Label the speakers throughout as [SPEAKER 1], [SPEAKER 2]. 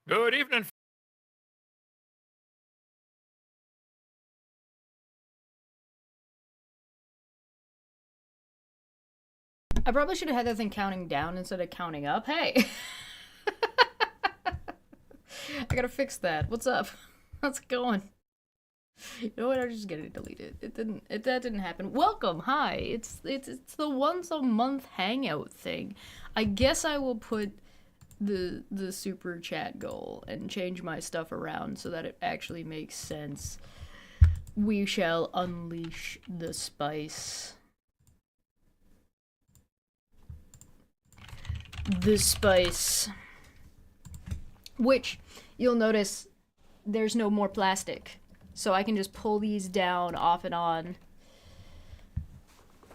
[SPEAKER 1] Good evening.
[SPEAKER 2] I probably should have had that thing counting down instead of counting up. Hey, I gotta fix that. What's up? How's it going? You know what? I'm just getting it deleted. It didn't. That didn't happen. Welcome. Hi. It's the once a month hangout thing. I guess I will put the super chat goal and change my stuff around so that it actually makes sense. We shall unleash the spice. The spice. Which you'll notice there's no more plastic. So I can just pull these down off and on.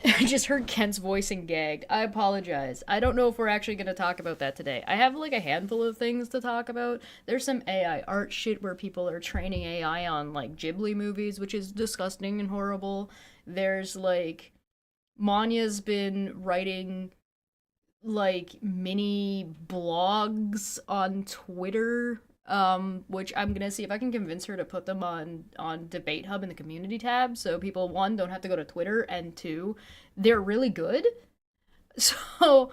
[SPEAKER 2] I just heard Kent's voice and gagged. I apologize. I don't know if we're actually going to talk about that today. I have like a handful of things to talk about. There's some AI art shit where people are training AI on like Ghibli movies, which is disgusting and horrible. There's like Manya's been writing like mini blogs on Twitter, which I'm gonna see if I can convince her to put them on Debate Hub in the community tab, so people, one, don't have to go to Twitter, and two, they're really good. So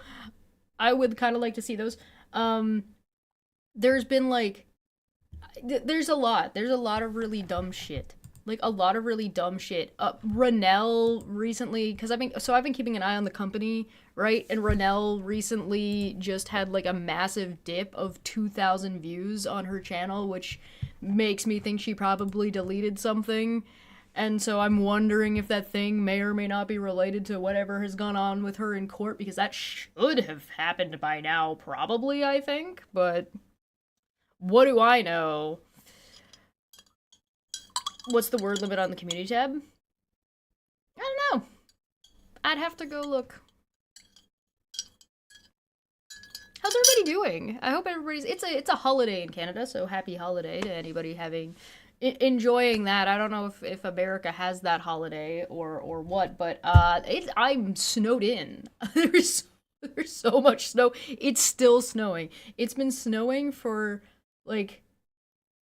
[SPEAKER 2] I would kind of like to see those. Um, there's been like there's a lot of really dumb shit. Like a lot of really dumb shit. Ranel recently, because I've been keeping an eye on the company, right? And Ranel recently just had like a massive dip of 2,000 views on her channel, which makes me think she probably deleted something. And so I'm wondering if that thing may or may not be related to whatever has gone on with her in court, because that should have happened by now, probably, I think. But what do I know? What's the word limit on the community tab? I don't know. I'd have to go look. How's everybody doing? I hope everybody's. It's a holiday in Canada, so happy holiday to anybody having enjoying that. I don't know if America has that holiday or what, but I'm snowed in. There's so much snow. It's still snowing. It's been snowing for like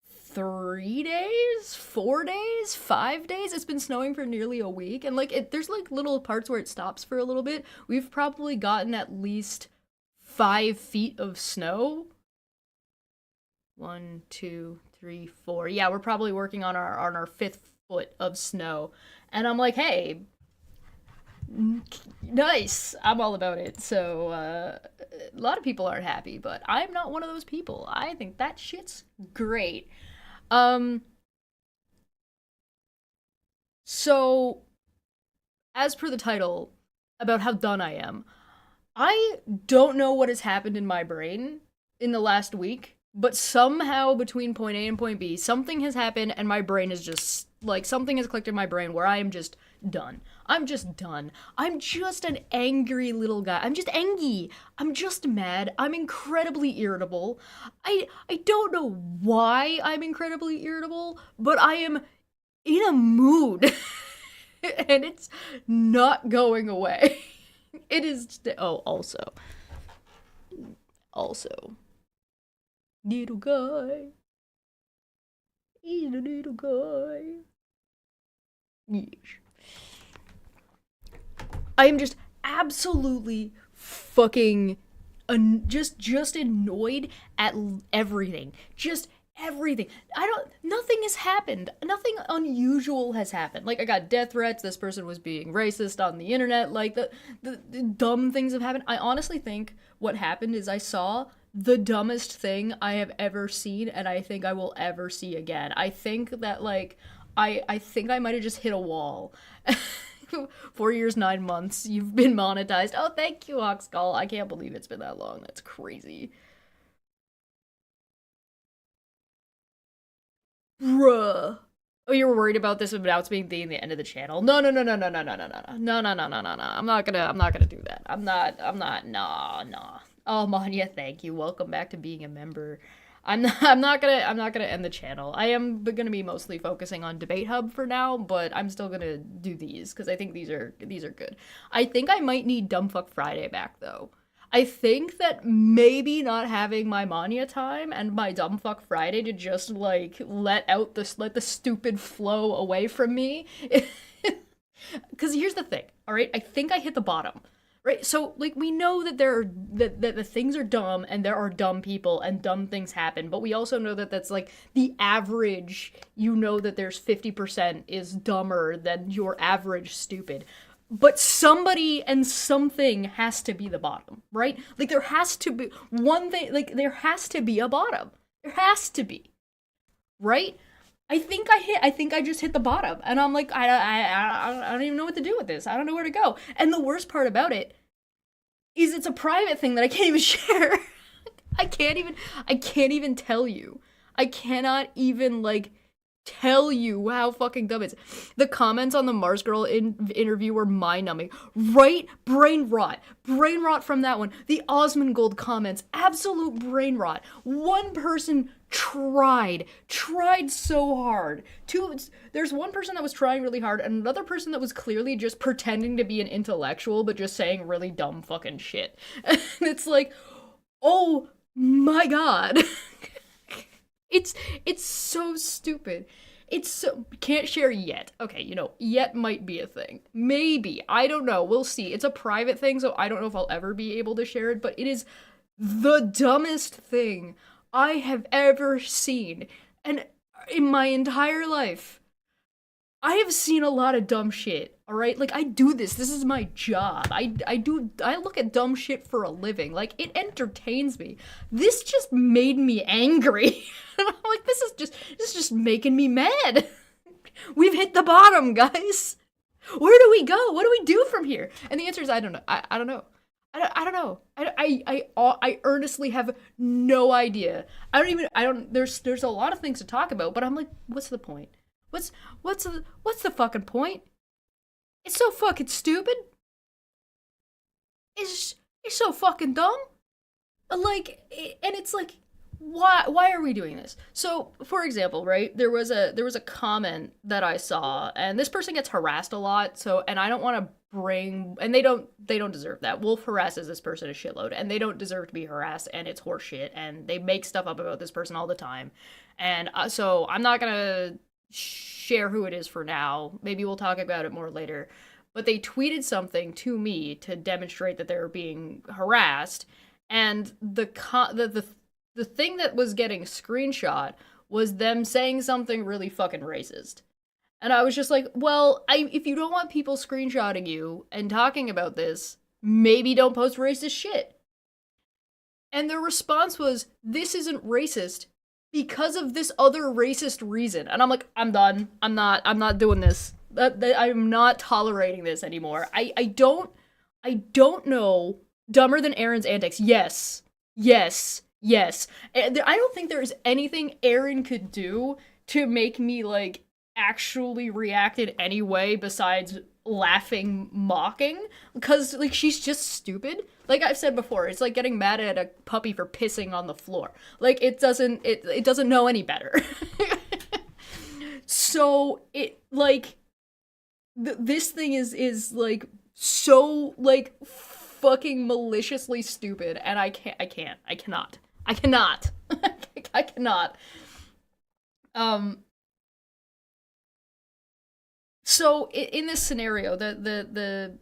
[SPEAKER 2] 3 days, 4 days, 5 days. It's been snowing for nearly a week, and like there's like little parts where it stops for a little bit. We've probably gotten at least 5 feet of snow. 1, 2, 3, 4. Yeah, we're probably working on our 5th foot of snow, and I'm like, hey, nice. I'm all about it. So a lot of people aren't happy, but I'm not one of those people. I think that shit's great. Um, So, as per the title, about how done I am, I don't know what has happened in my brain in the last week, but somehow between point A and point B, something has happened and my brain is just like something has clicked in my brain where I am just done. I'm just done. I'm just an angry little guy. I'm just angry. I'm just mad. I'm incredibly irritable. I don't know why I'm incredibly irritable, but I am in a mood and it's not going away. It is. Oh, also, little guy. He's a little guy. Yes. I am just absolutely fucking just annoyed at everything. Just everything. I don't. Nothing has happened. Nothing unusual has happened. Like I got death threats. This person was being racist on the internet. Like the dumb things have happened. I honestly think what happened is I saw the dumbest thing I have ever seen, and I think I will ever see again. I think that like I think I might have just hit a wall. 4 years, 9 months. You've been monetized. Oh, thank you, Oxgall. I can't believe it's been that long. That's crazy. Bruh. Oh, you were worried about this about being the end of the channel? No, no, no, no, no, no, no, no, no, no, no, no, no, no, no. I'm not gonna do that. I'm not. Nah, nah. Oh, Manya, thank you. Welcome back to being a member. I'm not gonna end the channel. I am gonna be mostly focusing on Debate Hub for now, but I'm still gonna do these because I think these are good. I think I might need Dumbfuck Friday back though. I think that maybe not having my mania time and my dumb fuck Friday to just like let the stupid flow away from me. Because here's the thing, all right? I think I hit the bottom, right? So like we know that that the things are dumb and there are dumb people and dumb things happen, but we also know that that's like the average. You know that there's 50% is dumber than your average stupid. But somebody and something has to be the bottom, right? Like there has to be one thing, like there has to be a bottom. There has to be, right? I think I just hit the bottom, and I'm like, I don't even know what to do with this. I don't know where to go. And the worst part about it is it's a private thing that I can't even share. I can't even tell you. I cannot even like tell you how fucking dumb it is. The comments on the Mars Girl interview were mind-numbing. Right? Brain rot. Brain rot from that one. The Osmongold comments. Absolute brain rot. One person tried so hard. There's one person that was trying really hard, and another person that was clearly just pretending to be an intellectual, but just saying really dumb fucking shit. And it's like, oh my god. It's so stupid. It's so can't share yet. Okay, yet might be a thing. Maybe. I don't know. We'll see. It's a private thing, so I don't know if I'll ever be able to share it, but it is the dumbest thing I have ever seen. And in my entire life, I have seen a lot of dumb shit, all right? Like, I do this. This is my job. I look at dumb shit for a living. Like, it entertains me. This just made me angry. And I'm like, this is just making me mad. We've hit the bottom, guys. Where do we go? What do we do from here? And the answer is, I don't know. I don't know. I don't know. I earnestly have no idea. There's a lot of things to talk about, but I'm like, what's the point? What's the fucking point? It's so fucking stupid. It's so fucking dumb. Like, and it's like, why are we doing this? So, for example, right, there was a comment that I saw, and this person gets harassed a lot, and I don't want to and they don't deserve that. Wolf harasses this person a shitload, and they don't deserve to be harassed, and it's horseshit, and they make stuff up about this person all the time. And so I'm not gonna share who it is for now. Maybe we'll talk about it more later. But they tweeted something to me to demonstrate that they were being harassed, and the thing that was getting screenshot was them saying something really fucking racist. And I was just like, well, if you don't want people screenshotting you and talking about this, maybe don't post racist shit. And their response was, this isn't racist because of this other racist reason. And I'm like, I'm done. I'm not doing this. I'm not tolerating this anymore. I don't know. Dumber than Aaron's antics. Yes. I don't think there's anything Aaron could do to make me, like, actually react in any way besides laughing, mocking, because, like, she's just stupid. Like I've said before, it's like getting mad at a puppy for pissing on the floor. Like, it doesn't know any better. So, it, like, this thing is, like, so, like, fucking maliciously stupid, and I cannot. So in this scenario, the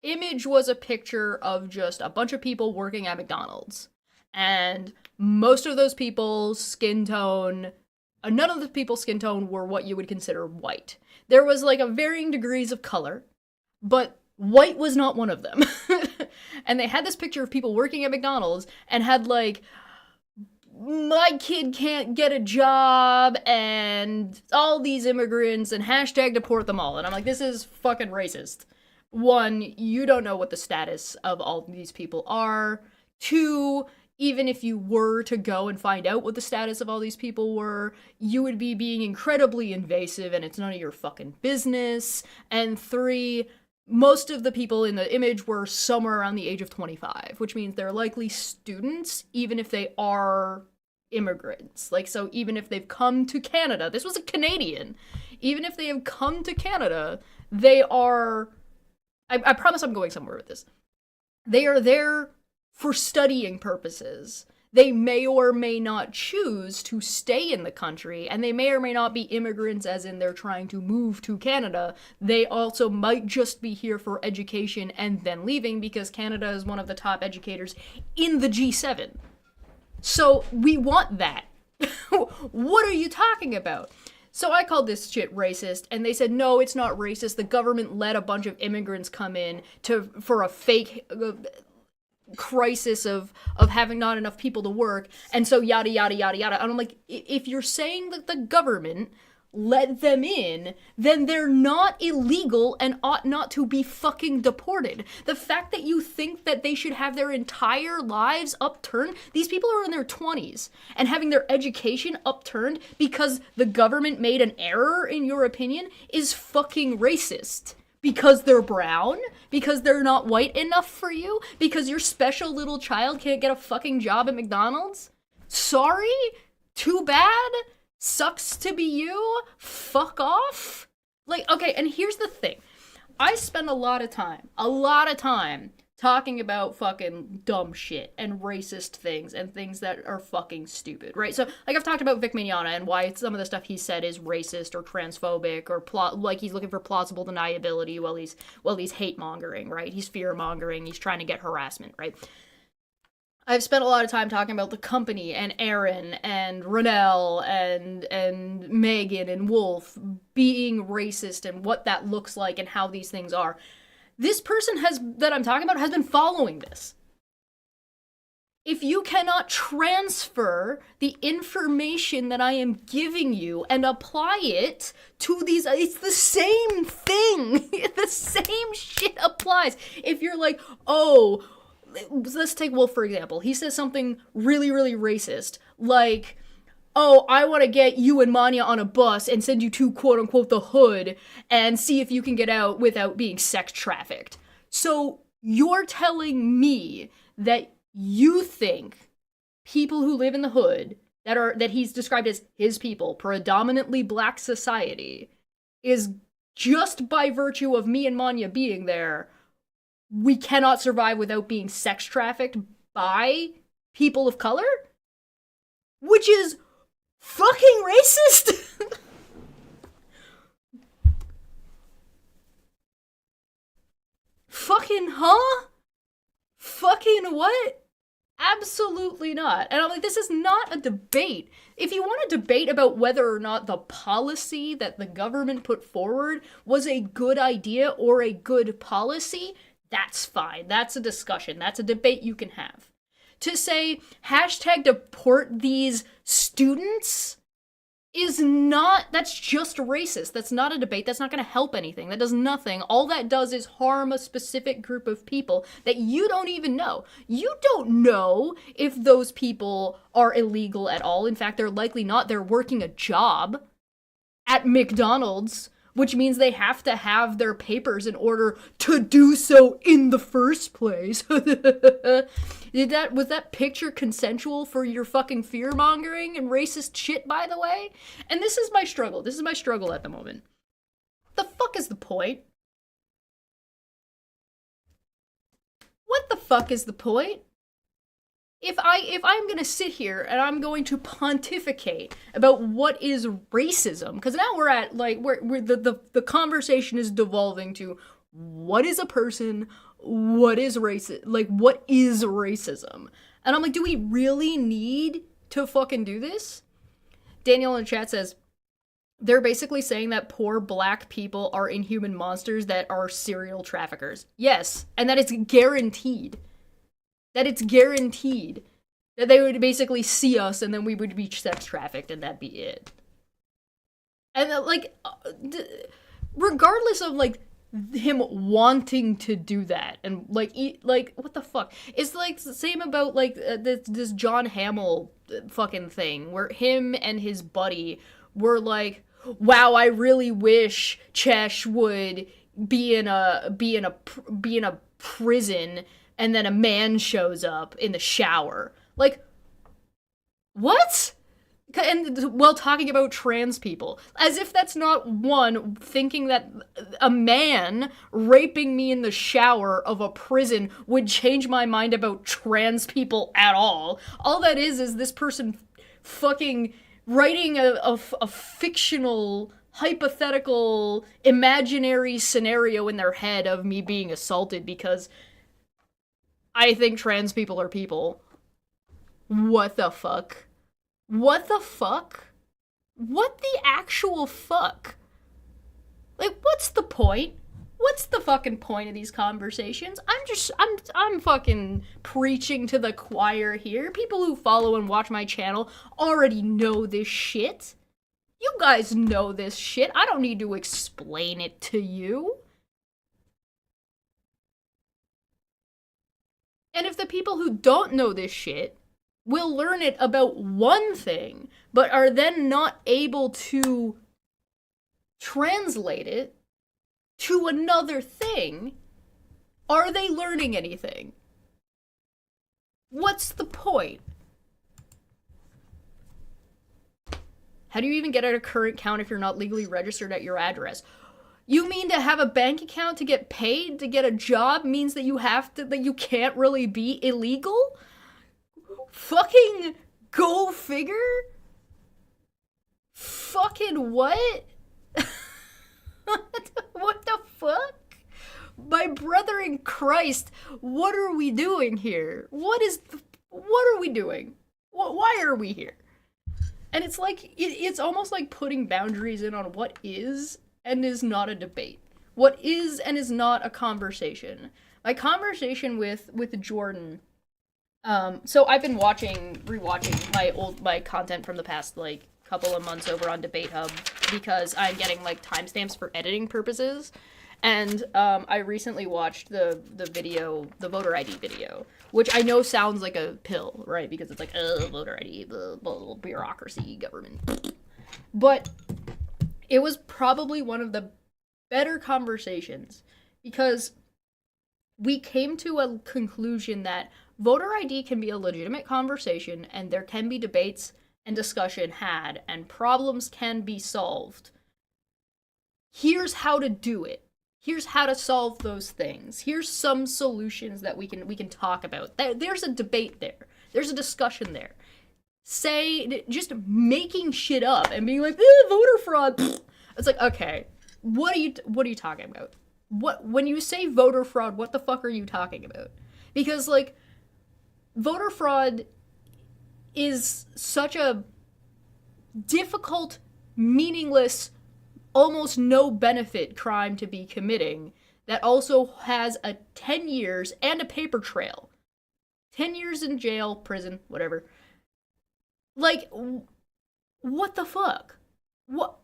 [SPEAKER 2] image was a picture of just a bunch of people working at McDonald's, and most of those people's skin tone, none of the people's skin tone were what you would consider white. There was, like, a varying degrees of color, but white was not one of them. And they had this picture of people working at McDonald's and had, like, my kid can't get a job and all these immigrants and hashtag deport them all. And I'm like, this is fucking racist. One, you don't know what the status of all these people are. Two, even if you were to go and find out what the status of all these people were, you would be being incredibly invasive and it's none of your fucking business. And three, most of the people in the image were somewhere around the age of 25, which means they're likely students, even if they are immigrants. Like, so even if they've come to Canada, this was a Canadian, even if they have come to Canada, they are, I promise I'm going somewhere with this. They are there for studying purposes. They may or may not choose to stay in the country, and they may or may not be immigrants as in they're trying to move to Canada. They also might just be here for education and then leaving because Canada is one of the top educators in the G7. So we want that. What are you talking about? So I called this shit racist, and they said, no, it's not racist. The government let a bunch of immigrants come in for a fake crisis of having not enough people to work, and so yada yada yada yada. And I'm like, if you're saying that the government let them in, then they're not illegal and ought not to be fucking deported. The fact that you think that they should have their entire lives upturned, these people are in their 20s, and having their education upturned because the government made an error, in your opinion, is fucking racist. Because they're brown? Because they're not white enough for you? Because your special little child can't get a fucking job at McDonald's? Sorry? Too bad? Sucks to be you? Fuck off? Like, okay, and here's the thing. I spend a lot of time talking about fucking dumb shit and racist things and things that are fucking stupid, right? So, like, I've talked about Vic Mignogna and why some of the stuff he said is racist or transphobic or like he's looking for plausible deniability while he's hate mongering, right? He's fear mongering. He's trying to get harassment, right? I've spent a lot of time talking about the company and Aaron and Rennell and Megan and Wolf being racist and what that looks like and how these things are. This person that I'm talking about has been following this. If you cannot transfer the information that I am giving you and apply it to these, it's the same thing. The same shit applies. If you're like, oh, let's take Wolf for example. He says something really, really racist, like, oh, I want to get you and Manya on a bus and send you to quote-unquote the hood and see if you can get out without being sex trafficked. So you're telling me that you think people who live in the hood, that he's described as his people, predominantly black society, is just by virtue of me and Manya being there, we cannot survive without being sex trafficked by people of color? Which is fucking racist. Fucking huh? Fucking what? Absolutely not. And I'm like, this is not a debate. If you want to debate about whether or not the policy that the government put forward was a good idea or a good policy, that's fine. That's a discussion. That's a debate you can have. To say hashtag deport these students is not, that's just racist. That's not a debate. That's not going to help anything. That does nothing. All that does is harm a specific group of people that you don't even know. You don't know if those people are illegal at all. In fact, they're likely not. They're working a job at McDonald's, which means they have to have their papers in order to do so in the first place. Was that picture consensual for your fucking fear-mongering and racist shit, by the way? And this is my struggle. This is my struggle at the moment. The fuck is the point? What the fuck is the point? If I'm gonna sit here and I'm going to pontificate about what is racism, because now we're at, like, where the conversation is devolving to what is a person, what is racist, like, what is racism? And I'm like, do we really need to fucking do this? Daniel in the chat says, they're basically saying that poor black people are inhuman monsters that are serial traffickers. Yes, and that it's guaranteed. That it's guaranteed that they would basically see us and then we would be sex trafficked and that'd be it. And regardless of like him wanting to do that and like what the fuck? It's like the same about like this John Hamill fucking thing where him and his buddy were like, wow, I really wish Chesh would be in a prison. And then a man shows up in the shower. Like, what? And while talking about trans people. As if that's not, one, thinking that a man raping me in the shower of a prison would change my mind about trans people at all. All that is this person fucking writing a fictional, hypothetical, imaginary scenario in their head of me being assaulted because I think trans people are people. What the fuck? What the fuck? What the actual fuck? Like, what's the point? What's the fucking point of these conversations? I'm fucking preaching to the choir here. People who follow and watch my channel already know this shit. You guys know this shit. I don't need to explain it to you. And if the people who don't know this shit will learn it about one thing, but are then not able to translate it to another thing, are they learning anything? What's the point? How do you even get at a current count if you're not legally registered at your address? You mean to have a bank account to get paid, to get a job means that that you can't really be illegal? Fucking go figure? Fucking what? What the fuck? My brother in Christ, what are we doing here? What are we doing? Why are we here? And it's like, it's almost like putting boundaries in on what is and is not a debate. What is and is not a conversation. My conversation with Jordan, so I've been rewatching my content from the past, like, couple of months over on Debate Hub because I'm getting, like, timestamps for editing purposes. And I recently watched the voter ID video, which I know sounds like a pill, right? Because it's like, voter ID, the bureaucracy, government. But it was probably one of the better conversations because we came to a conclusion that voter ID can be a legitimate conversation and there can be debates and discussion had and problems can be solved. Here's how to do it. Here's how to solve those things. Here's some solutions that we can talk about. There's a debate there. There's a discussion there. Just making shit up and being like, voter fraud. It's like, okay, what are you talking about? When you say voter fraud, what the fuck are you talking about? Because, like, voter fraud is such a difficult, meaningless, almost no benefit crime to be committing that also has a 10 years and a paper trail. 10 years in jail, prison, whatever. Like, what the fuck? What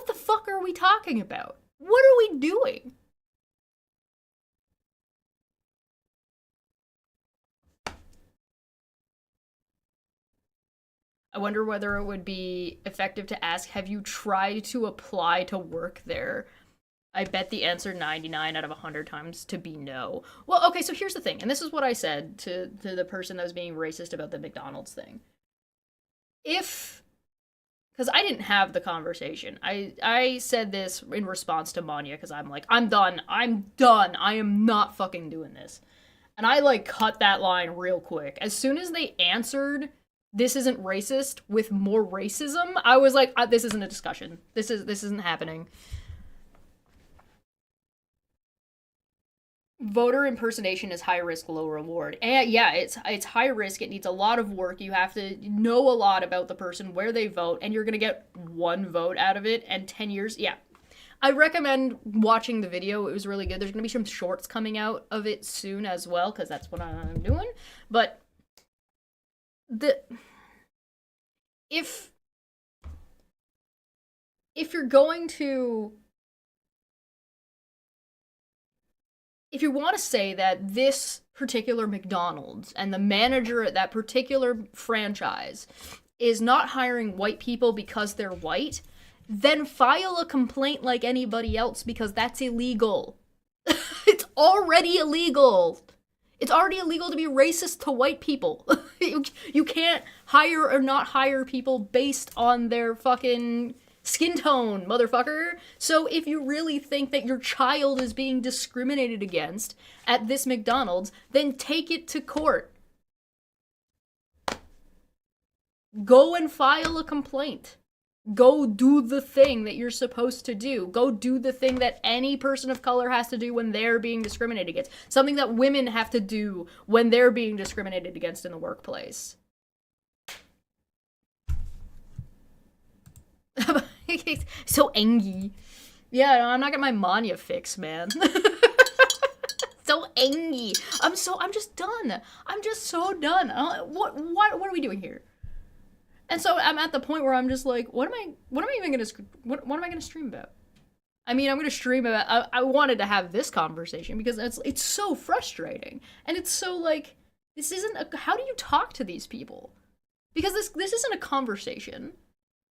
[SPEAKER 2] the fuck are we talking about? What are we doing? I wonder whether it would be effective to ask, have you tried to apply to work there? I bet the answer 99 out of 100 times to be no. Well, okay, so here's the thing, and this is what I said to the person that was being racist about the McDonald's thing. Because I didn't have the conversation. I said this in response to Manya, because I'm like, I'm done. I am not fucking doing this. And I, like, cut that line real quick. As soon as they answered, this isn't racist, with more racism, I was like, this isn't a discussion. This isn't happening. Voter impersonation is high risk, low reward. And yeah, it's high risk. It needs a lot of work. You have to know a lot about the person, where they vote, and you're gonna get one vote out of it, and 10 years, yeah. I recommend watching the video. It was really good. There's gonna be some shorts coming out of it soon as well, because that's what I'm doing. But if you're going to, if you want to say that this particular McDonald's and the manager at that particular franchise is not hiring white people because they're white, then file a complaint like anybody else, because that's illegal. It's already illegal. It's already illegal to be racist to white people. You can't hire or not hire people based on their fucking skin tone, motherfucker. So if you really think that your child is being discriminated against at this McDonald's, then take it to court. Go and file a complaint. Go do the thing that you're supposed to do. Go do the thing that any person of color has to do when they're being discriminated against. Something that women have to do when they're being discriminated against in the workplace. So angry. Yeah, no, I'm not getting my mania fix, man. So angry. I'm just done. I'm just so done. What are we doing here? And so I'm at the point where I'm just like, what am I even gonna stream about? I mean, I'm gonna stream about. I wanted to have this conversation because it's so frustrating, and it's so like, this isn't. How do you talk to these people? Because this isn't a conversation.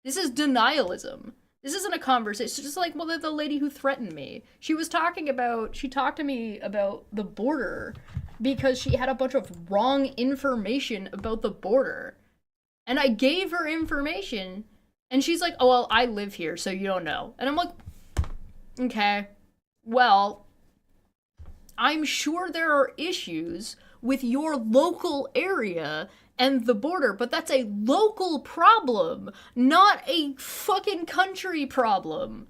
[SPEAKER 2] This is denialism. This isn't a conversation. It's just like, well, the lady who threatened me. She talked to me about the border because she had a bunch of wrong information about the border. And I gave her information, and she's like, oh, well, I live here, so you don't know. And I'm like, okay, well, I'm sure there are issues with your local area and the border, but that's a local problem, not a fucking country problem.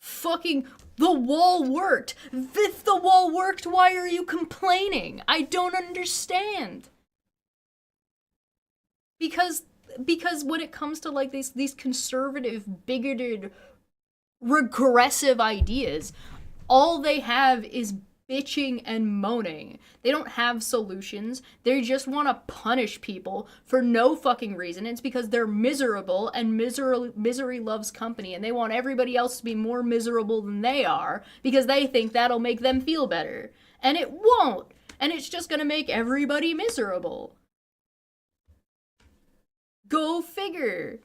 [SPEAKER 2] Fucking, the wall worked. If the wall worked, why are you complaining? I don't understand. Because when it comes to like these conservative, bigoted, regressive ideas, all they have is bitching and moaning. They don't have solutions. They just want to punish people for no fucking reason. It's because they're miserable, and misery loves company, and they want everybody else to be more miserable than they are because they think that'll make them feel better. And it won't. And it's just gonna make everybody miserable. Go figure.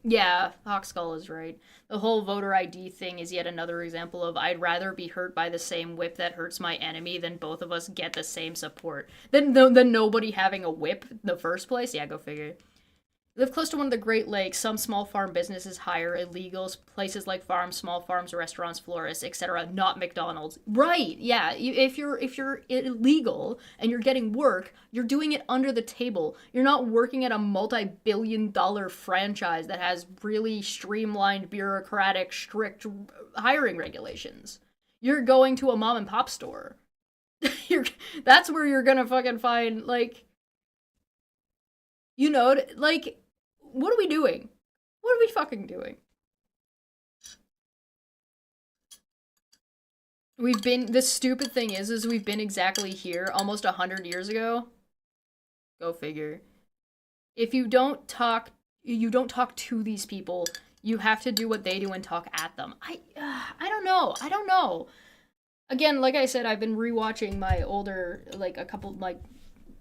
[SPEAKER 2] Yeah, Hawkskull is right. The whole voter ID thing is yet another example of I'd rather be hurt by the same whip that hurts my enemy than both of us get the same support. Than nobody having a whip in the first place. Yeah, go figure. Live close to one of the Great Lakes. Some small farm businesses hire illegals. Places like farms, small farms, restaurants, florists, etc. Not McDonald's. Right? Yeah. If you're illegal and you're getting work, you're doing it under the table. You're not working at a multi-billion-dollar franchise that has really streamlined, bureaucratic, strict hiring regulations. You're going to a mom and pop store. That's where you're gonna fucking find like. You know, like, what are we doing? What are we fucking doing? The stupid thing is we've been exactly here almost 100 years ago. Go figure. If you don't talk to these people. You have to do what they do and talk at them. I don't know. Again, like I said, I've been rewatching my older, like, a couple, like,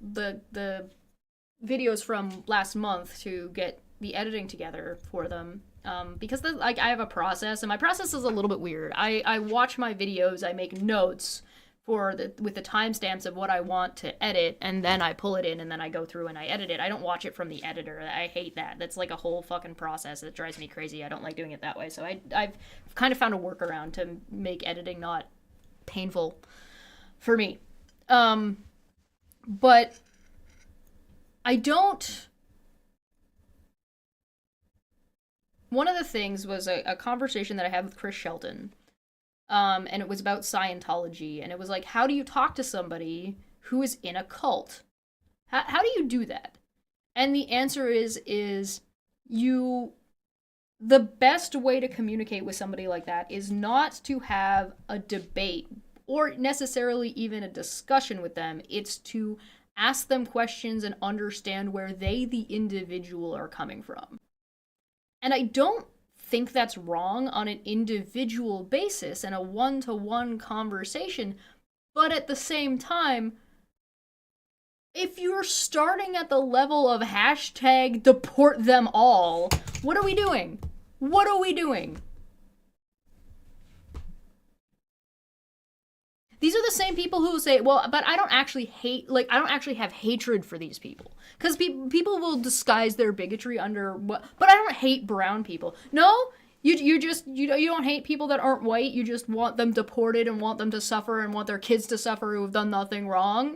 [SPEAKER 2] the videos from last month to get the editing together for them, because I have a process, and my process is a little bit weird. I watch my videos, I make notes with the timestamps of what I want to edit, and then I pull it in, and then I go through and I edit it. I don't watch it from the editor. I hate that. That's like a whole fucking process that drives me crazy. I don't like doing it that way, so I've kind of found a workaround to make editing not painful for me. But I don't. One of the things was a conversation that I had with Chris Shelton, and it was about Scientology, and it was like, how do you talk to somebody who is in a cult? How do you do that? And the answer is the best way to communicate with somebody like that is not to have a debate or necessarily even a discussion with them. It's to ask them questions and understand where they, the individual, are coming from. And I don't think that's wrong on an individual basis and a one-to-one conversation, but at the same time, if you're starting at the level of hashtag deport them all, what are we doing? These are the same people who say, well, but I don't actually hate, like, I don't actually have hatred for these people. Because people will disguise their bigotry under what, but I don't hate brown people. No, you don't hate people that aren't white. You just want them deported and want them to suffer and want their kids to suffer who have done nothing wrong.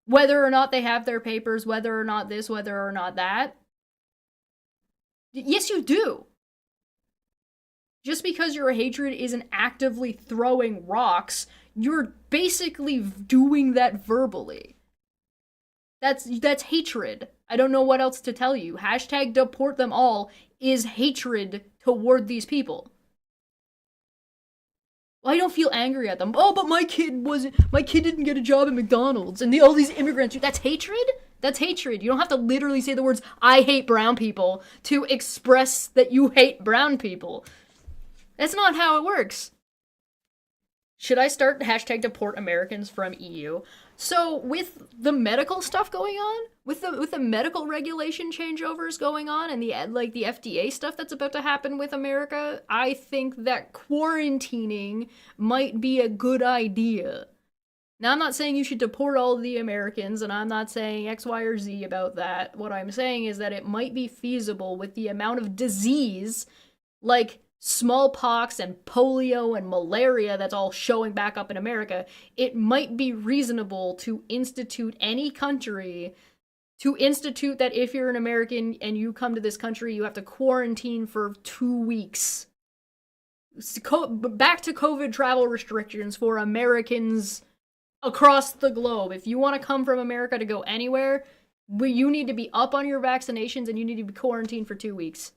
[SPEAKER 2] Whether or not they have their papers, whether or not this, whether or not that. Yes, you do. Just because your hatred isn't actively throwing rocks, you're basically doing that verbally. That's hatred. I don't know what else to tell you. Hashtag deport them all is hatred toward these people. I don't feel angry at them. Oh, but my kid didn't get a job at McDonald's, and all these immigrants. That's hatred? That's hatred. You don't have to literally say the words, I hate brown people, to express that you hate brown people. That's not how it works. Should I start hashtag deport Americans from EU? So with the medical stuff going on, with the medical regulation changeovers going on, and the FDA stuff that's about to happen with America, I think that quarantining might be a good idea. Now, I'm not saying you should deport all of the Americans, and I'm not saying X, Y, or Z about that. What I'm saying is that it might be feasible with the amount of disease, like smallpox and polio and malaria that's all showing back up in America, it might be reasonable to institute any country to institute that if you're an American and you come to this country, you have to quarantine for 2 weeks. Back to COVID travel restrictions for Americans across the globe. If you want to come from America to go anywhere, you need to be up on your vaccinations and you need to be quarantined for 2 weeks.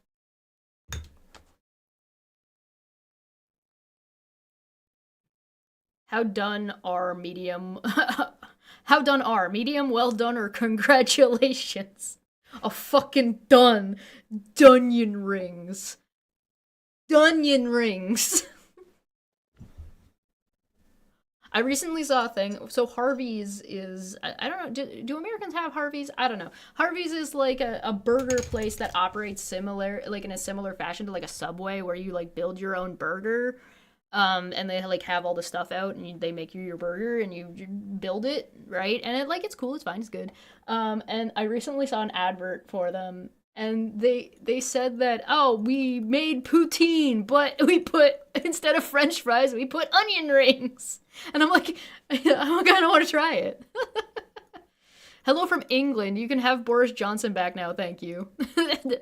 [SPEAKER 2] How done are medium? How done are medium, well done, or congratulations? A fucking done. Dunion rings. Dunion rings. I recently saw a thing. So Harvey's is, I don't know, do Americans have Harvey's? I don't know. Harvey's is like a burger place that operates similar, like in a similar fashion to like a Subway where you like build your own burger. And they like have all the stuff out and they make you your burger and you build it, right? And it's cool, it's fine, it's good. And I recently saw an advert for them and they said that, oh, we made poutine, but we put, instead of french fries, we put onion rings. And I'm like, I kind of want to try it. Hello from England. You can have Boris Johnson back now, thank you.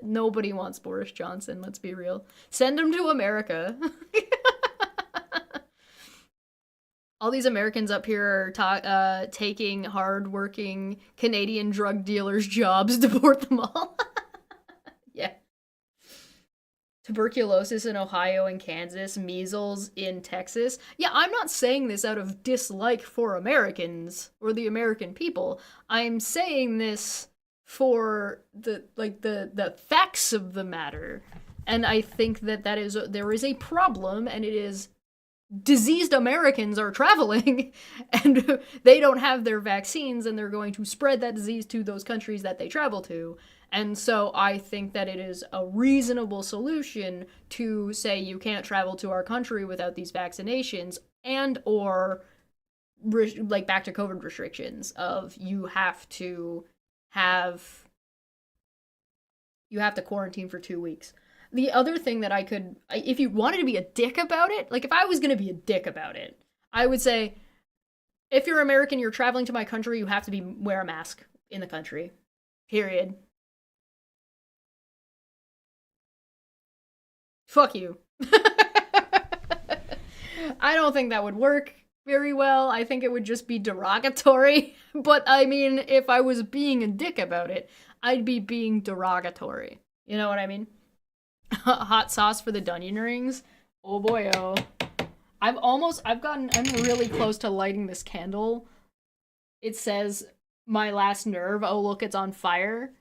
[SPEAKER 2] Nobody wants Boris Johnson, let's be real. Send him to America. All these Americans up here are taking hard-working Canadian drug dealers' jobs, deport them all. Yeah. Tuberculosis in Ohio and Kansas, measles in Texas. Yeah, I'm not saying this out of dislike for Americans or the American people. I'm saying this for the facts of the matter. And I think that there is a problem, and it is diseased Americans are traveling and they don't have their vaccines and they're going to spread that disease to those countries that they travel to. And so I think that it is a reasonable solution to say you can't travel to our country without these vaccinations and or like back to COVID restrictions of you have to quarantine for 2 weeks. The other thing that if you wanted to be a dick about it, like if I was going to be a dick about it, I would say, if you're American, you're traveling to my country, you have to wear a mask in the country. Period. Fuck you. I don't think that would work very well. I think it would just be derogatory. But I mean, if I was being a dick about it, I'd be being derogatory. You know what I mean? Hot sauce for the Dunion rings. Oh boy, oh. I'm really close to lighting this candle. It says, my last nerve. Oh, look, it's on fire.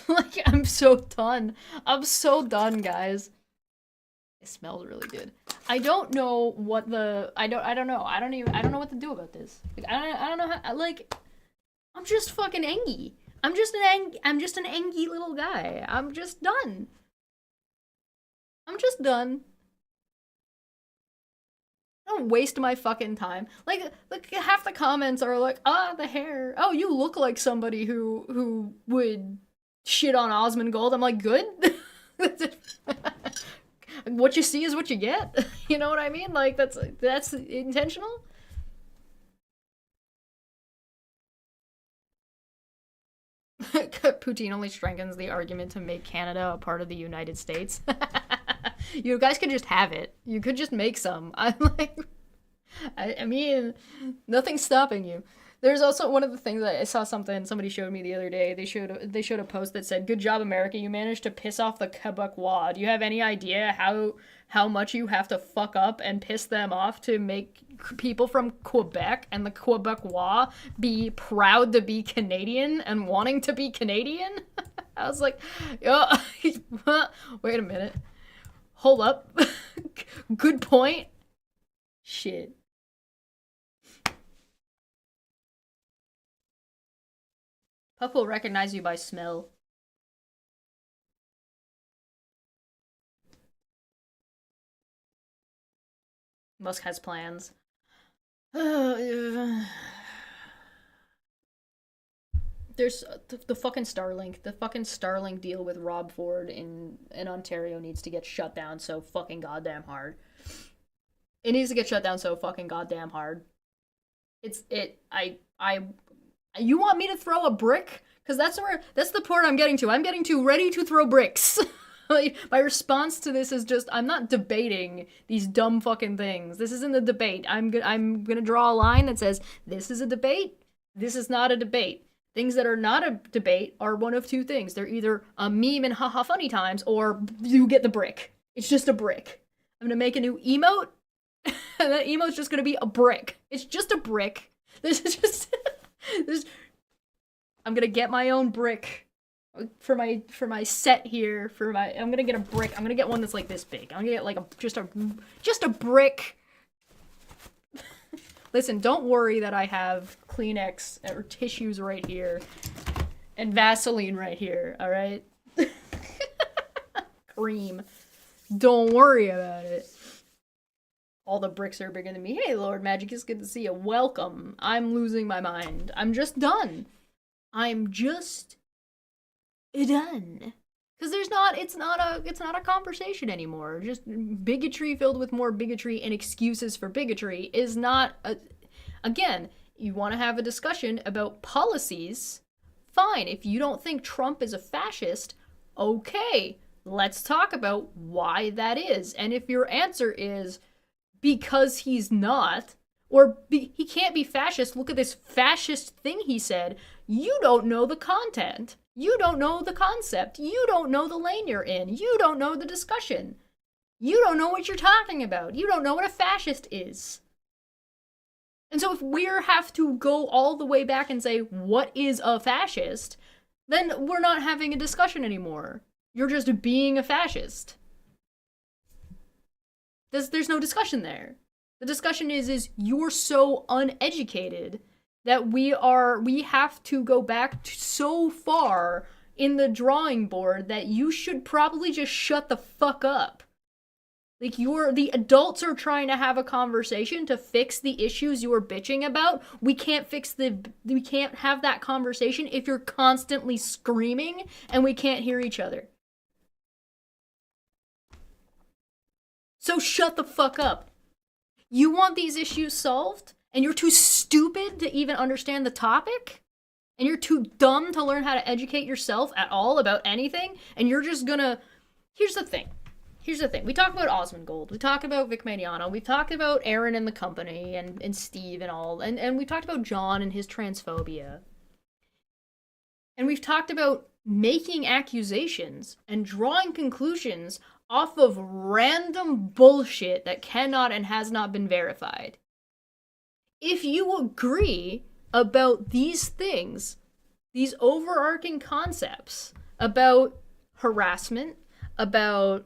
[SPEAKER 2] Like, I'm so done. I'm so done, guys. It smells really good. I don't know what I don't know. I don't know what to do about this. Like, I don't know how, like, I'm just fucking angy. I'm just an angy little guy. I'm just done. I'm just done. Don't waste my fucking time. Like half the comments are like, the hair. Oh, you look like somebody who would shit on Osmond Gold. I'm like, good. What you see is what you get. You know what I mean? Like that's intentional. Poutine only strengthens the argument to make Canada a part of the United States. You guys could just have it. You could just make some. I'm like, I mean, nothing's stopping you. There's also one of the things that I saw something somebody showed me the other day. They showed a post that said, "Good job, America! You managed to piss off the Quebecois. Do you have any idea how much you have to fuck up and piss them off to make people from Quebec and the Quebecois be proud to be Canadian and wanting to be Canadian?" I was like, oh, wait a minute, hold up, good point. Shit. Pup will recognize you by smell. Musk has plans. There's the fucking Starlink. The fucking Starlink deal with Rob Ford in Ontario needs to get shut down so fucking goddamn hard. It needs to get shut down so fucking goddamn hard. I you want me to throw a brick? Because that's the part I'm getting to. I'm getting to ready to throw bricks. Like, my response to this is just, I'm not debating these dumb fucking things. This isn't a debate. I'm gonna draw a line that says, this is a debate, this is not a debate. Things that are not a debate are one of two things. They're either a meme and haha funny times, or you get the brick. It's just a brick. I'm gonna make a new emote, and that emote's just gonna be a brick. It's just a brick. This is just... I'm gonna get my own brick for my set here. I'm gonna get a brick. I'm gonna get one that's like this big. I'm gonna get like just a brick. Listen, don't worry that I have Kleenex or tissues right here and Vaseline right here. All right, cream. Don't worry about it. All the bricks are bigger than me. Hey, Lord Magic, it's good to see you. Welcome. I'm losing my mind. I'm just done. I'm just done. Because it's not a conversation anymore. Just bigotry filled with more bigotry and excuses for bigotry is not again, you want to have a discussion about policies, fine. If you don't think Trump is a fascist, okay, let's talk about why that is. And if your answer is because he's not, or he can't be fascist, look at this fascist thing he said, you don't know the content. You don't know the concept. You don't know the lane you're in. You don't know the discussion. You don't know what you're talking about. You don't know what a fascist is. And so if we have to go all the way back and say, what is a fascist? Then we're not having a discussion anymore. You're just being a fascist. There's no discussion there. The discussion is you're so uneducated that we have to go back so far in the drawing board that you should probably just shut the fuck up. Like, the adults are trying to have a conversation to fix the issues you're bitching about. We can't have that conversation if you're constantly screaming and we can't hear each other. So shut the fuck up. You want these issues solved, and you're too stupid to even understand the topic, and you're too dumb to learn how to educate yourself at all about anything, and you're just gonna... Here's the thing. We talk about Osmond Gold, we talk about Vic Maniano, we talked about Aaron and the company, and Steve and all, and we talked about John and his transphobia. And we've talked about making accusations and drawing conclusions off of random bullshit that cannot and has not been verified. If you agree about these things, these overarching concepts about harassment, about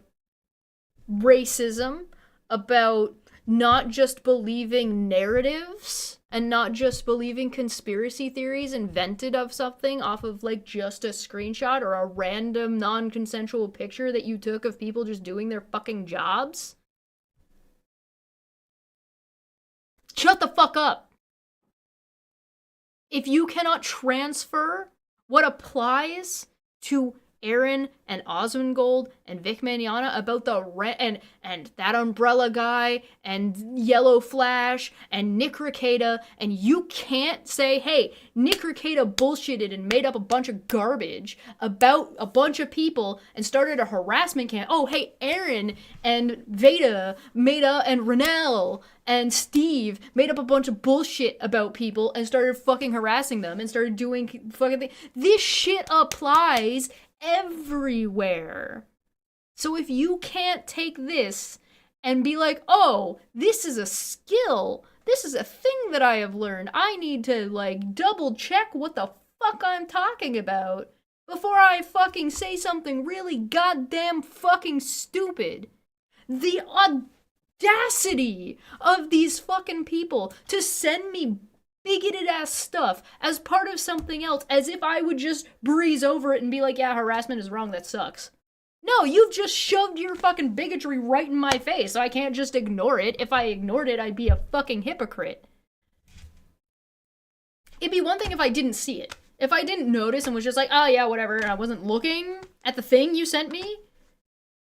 [SPEAKER 2] racism, about not just believing narratives and not just believing conspiracy theories invented of something off of like just a screenshot or a random non-consensual picture that you took of people just doing their fucking jobs. shut the fuck up. If you cannot transfer what applies to Aaron and Osmongold and Vic Mignogna about the and that Umbrella guy and Yellow Flash and Nick Rekieta, and you can't say, hey, Nick Rekieta bullshitted and made up a bunch of garbage about a bunch of people and started a harassment camp. Oh, hey, Aaron and Veda and Renell and Steve made up a bunch of bullshit about people and started fucking harassing them and started doing fucking things. This shit applies everywhere. So if you can't take this and be like, oh, this is a skill, this is a thing that I have learned, I need to, like, double check what the fuck I'm talking about before I fucking say something really goddamn fucking stupid. The audacity of these fucking people to send me bigoted ass stuff as part of something else, as if I would just breeze over it and be like, yeah, harassment is wrong, that sucks. No, you've just shoved your fucking bigotry right in my face, so I can't just ignore it. If I ignored it, I'd be a fucking hypocrite. It'd be one thing if I didn't see it. If I didn't notice and was just like, oh yeah, whatever, and I wasn't looking at the thing you sent me,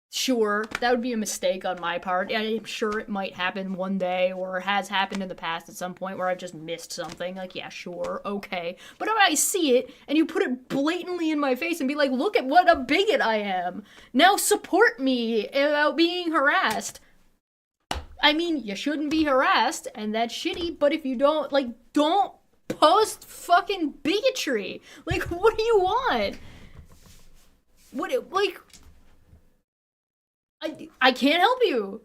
[SPEAKER 2] sure, that would be a mistake on my part. I'm sure it might happen one day, or has happened in the past at some point where I've just missed something. Like, yeah, sure, okay. But if I see it, and you put it blatantly in my face and be like, look at what a bigot I am. Now support me about being harassed. I mean, you shouldn't be harassed, and that's shitty, but if you don't, like, don't post fucking bigotry. Like, what do you want? What, like... I can't help you.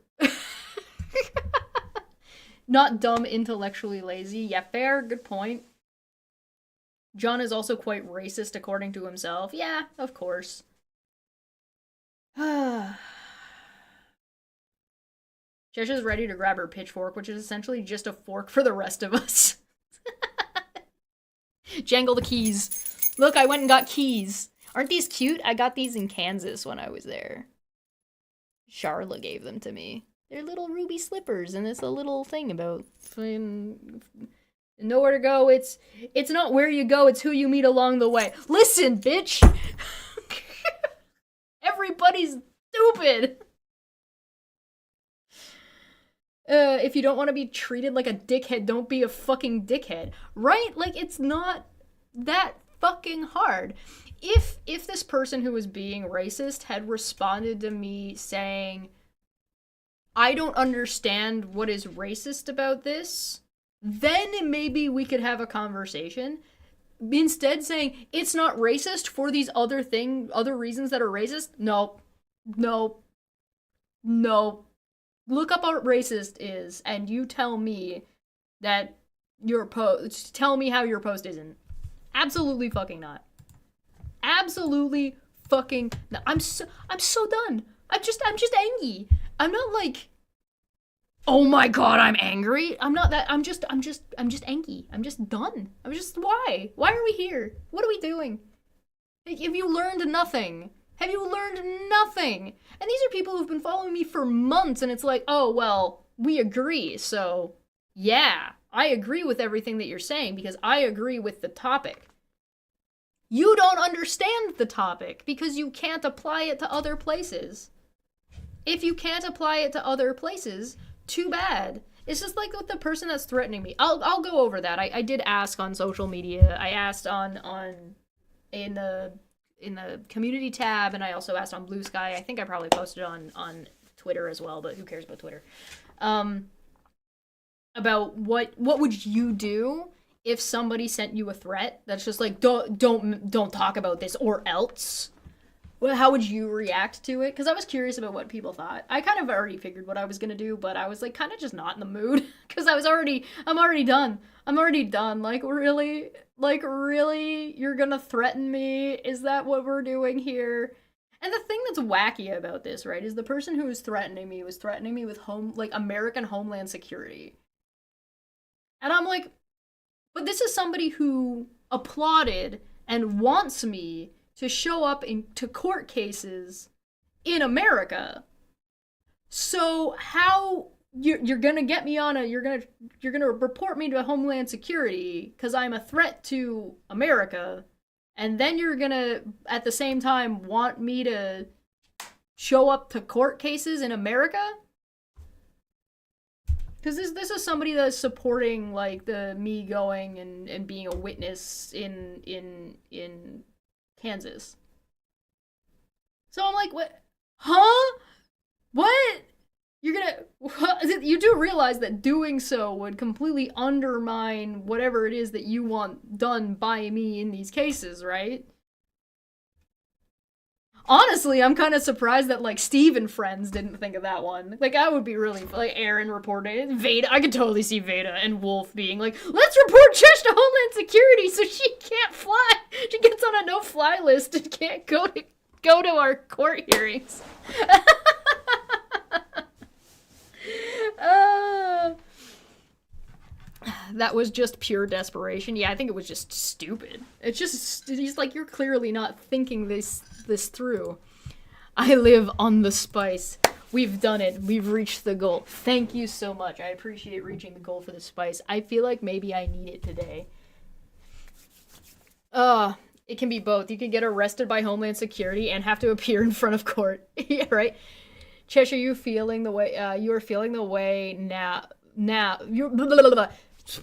[SPEAKER 2] Not dumb, intellectually lazy. Yeah, fair, good point. John is also quite racist according to himself. Yeah, of course. Chesh is ready to grab her pitchfork, which is essentially just a fork for the rest of us. Jangle the keys. Look, I went and got keys. Aren't these cute? I got these in Kansas when I was there. Charla gave them to me. They're little ruby slippers, and it's a little thing about nowhere to go. It's not where you go, it's who you meet along the way. Listen, bitch! Everybody's stupid! If you don't want to be treated like a dickhead, don't be a fucking dickhead. Right? Like, it's not that fucking hard. If this person who was being racist had responded to me saying, I don't understand what is racist about this, then maybe we could have a conversation. Instead saying, it's not racist for these other reasons that are racist? No. Look up what racist is, and you tell me that your post, tell me how your post isn't. Absolutely fucking not. Absolutely fucking no. I'm so done. I'm just angry. I'm not like, oh my god, I'm angry. I'm not that. I'm just angry. I'm just done. Why are we here? What are we doing? Have you learned nothing? Have you learned nothing? And these are people who've been following me for months, and it's like, oh well, we agree. So yeah, I agree with everything that you're saying because I agree with the topic. You don't understand the topic because you can't apply it to other places. If you can't apply it to other places, too bad. It's just like with the person that's threatening me. I'll go over that. I did ask on social media. I asked in the community tab, and I also asked on Blue Sky. I think I probably posted on Twitter as well, but who cares about Twitter? About what would you do if somebody sent you a threat that's just like, don't talk about this or else? Well, how would you react to it? Because I was curious about what people thought. I kind of already figured what I was gonna do, but I was like kind of just not in the mood because I'm already done. Like really, you're gonna threaten me? Is that what we're doing here? And the thing that's wacky about this, right, is the person who was threatening me with American Homeland Security. And I'm like, but this is somebody who applauded and wants me to show up to court cases in America. So how you're gonna get me on a you're gonna report me to Homeland Security because I'm a threat to America, and then you're gonna at the same time want me to show up to court cases in America. Because this is somebody that's supporting like the me going and being a witness in Kansas. So I'm like, what? Huh? What? You're gonna you do realize that doing so would completely undermine whatever it is that you want done by me in these cases, right? Honestly, I'm kind of surprised that like Steve and friends didn't think of that one. Like I would be really like Aaron reported Veda. I could totally see Veda and Wolf being like, "Let's report Chesh to Homeland Security so she can't fly. She gets on a no-fly list and can't go to our court hearings." uh, that was just pure desperation. Yeah, I think it was just stupid. It's just he's like, you're clearly not thinking this through. I live on the spice. We've done it. We've reached the goal. Thank you so much. I appreciate reaching the goal for the spice. I feel like maybe I need it today. It can be both. You can get arrested by Homeland Security and have to appear in front of court. Yeah, right? Chesh, are you feeling the way you are feeling the way now you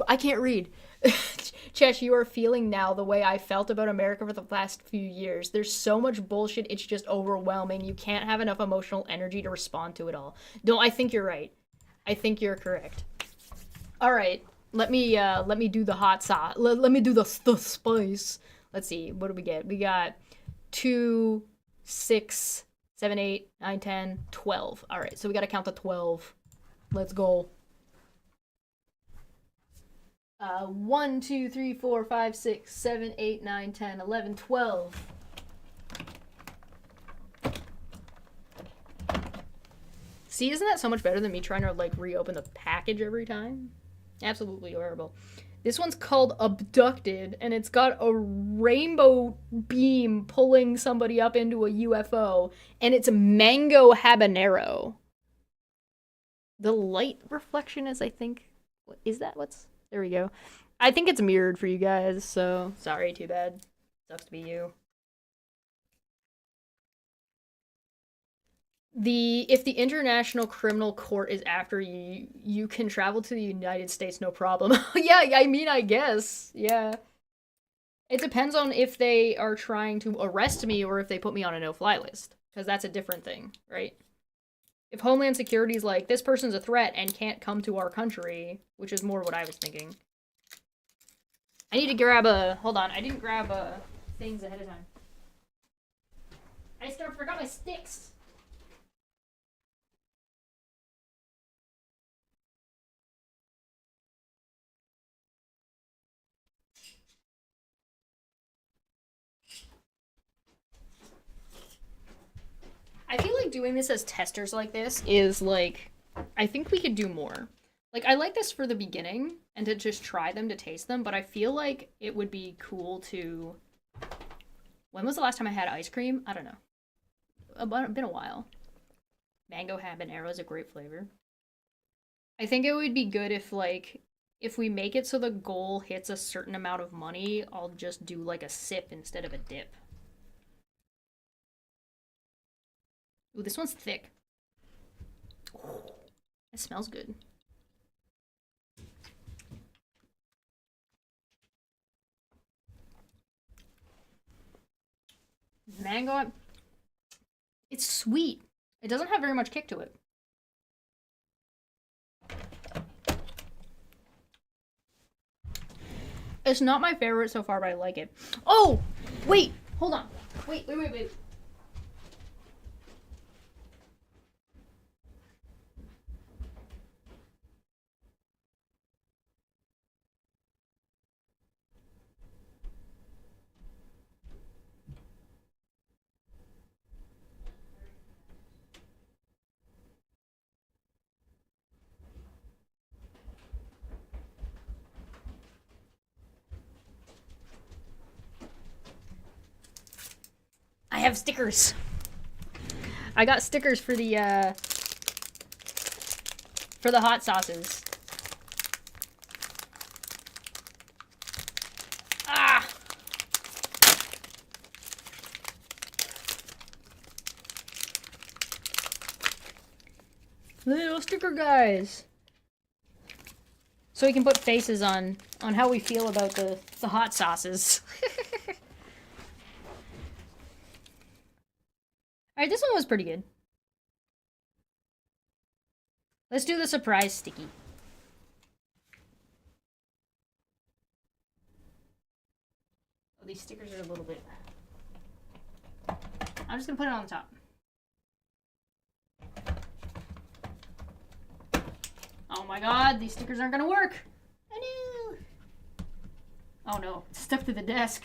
[SPEAKER 2] I can't read. Chesh, you are feeling now the way I felt about America for the last few years. There's so much bullshit, it's just overwhelming. You can't have enough emotional energy to respond to it all. No, I think you're right. I think you're correct. All right, let me do the hot sauce. Let me do the spice. Let's see, what do we get? We got 2, 6, 7, 8, 9, 10, 12. All right, so we got to count to 12. Let's go. 1, 2, 3, 4, 5, 6, 7, 8, 9, 10, 11, 12. See, isn't that so much better than me trying to like reopen the package every time? Absolutely horrible. This one's called Abducted, and it's got a rainbow beam pulling somebody up into a UFO, and it's mango habanero. The light reflection is, I think, is that what's... There we go. I think it's mirrored for you guys, so sorry, too bad. Sucks to be you. If the International Criminal Court is after you, you can travel to the United States, no problem. Yeah, I mean, I guess. Yeah. It depends on if they are trying to arrest me or if they put me on a no-fly list, because that's a different thing, right? If Homeland Security is like, this person's a threat and can't come to our country, which is more what I was thinking. I need to grab a... Hold on, I didn't grab things ahead of time. I forgot my sticks. I feel like doing this as testers like this is like, I think we could do more. Like, I like this for the beginning and to just try them to taste them, but I feel like it would be cool to... When was the last time I had ice cream? I don't know. Been a while. Mango habanero is a great flavor. I think it would be good if, like, if we make it so the goal hits a certain amount of money, I'll just do, like, a sip instead of a dip. Ooh, this one's thick. Ooh, it smells good. Mango, it's sweet. It doesn't have very much kick to it. It's not my favorite so far, but I like it. Oh, wait, hold on. Wait. I have stickers. I got stickers for the for the hot sauces. Ah! Little sticker guys. So we can put faces on how we feel about the hot sauces. Alright, this one was pretty good. Let's do the surprise sticky. Oh, these stickers are a little bit... I'm just gonna put it on the top. Oh my god, these stickers aren't gonna work! I know! Oh no, it's stuck to the desk.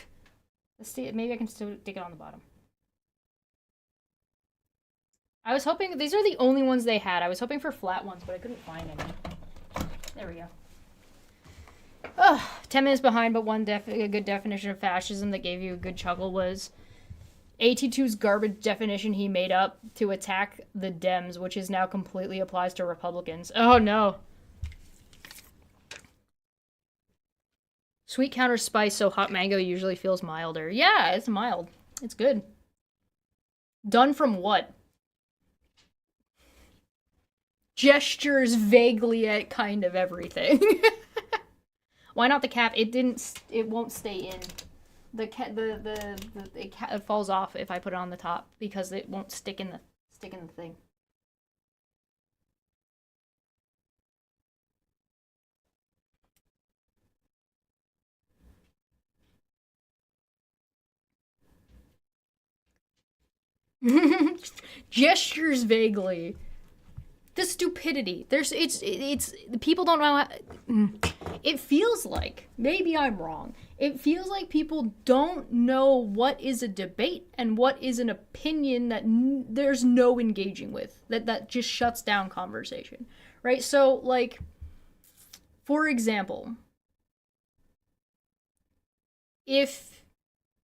[SPEAKER 2] Let's see, maybe I can stick it on the bottom. I was hoping, these are the only ones they had. I was hoping for flat ones, but I couldn't find any. There we go. Oh, 10 minutes behind, but a good definition of fascism that gave you a good chuckle was AT2's garbage definition he made up to attack the Dems, which is now completely applies to Republicans. Oh no. Sweet counter spice, so hot mango usually feels milder. Yeah, it's mild. It's good. Done from what? Gestures vaguely at kind of everything. Why not the cap? It won't stay in. It falls off if I put it on the top because it won't stick in the thing. Gestures vaguely. The stupidity. It's people don't know how, it feels like, maybe I'm wrong, it feels like people don't know what is a debate and what is an opinion that there's no engaging with, that just shuts down conversation, right? So, like, for example, if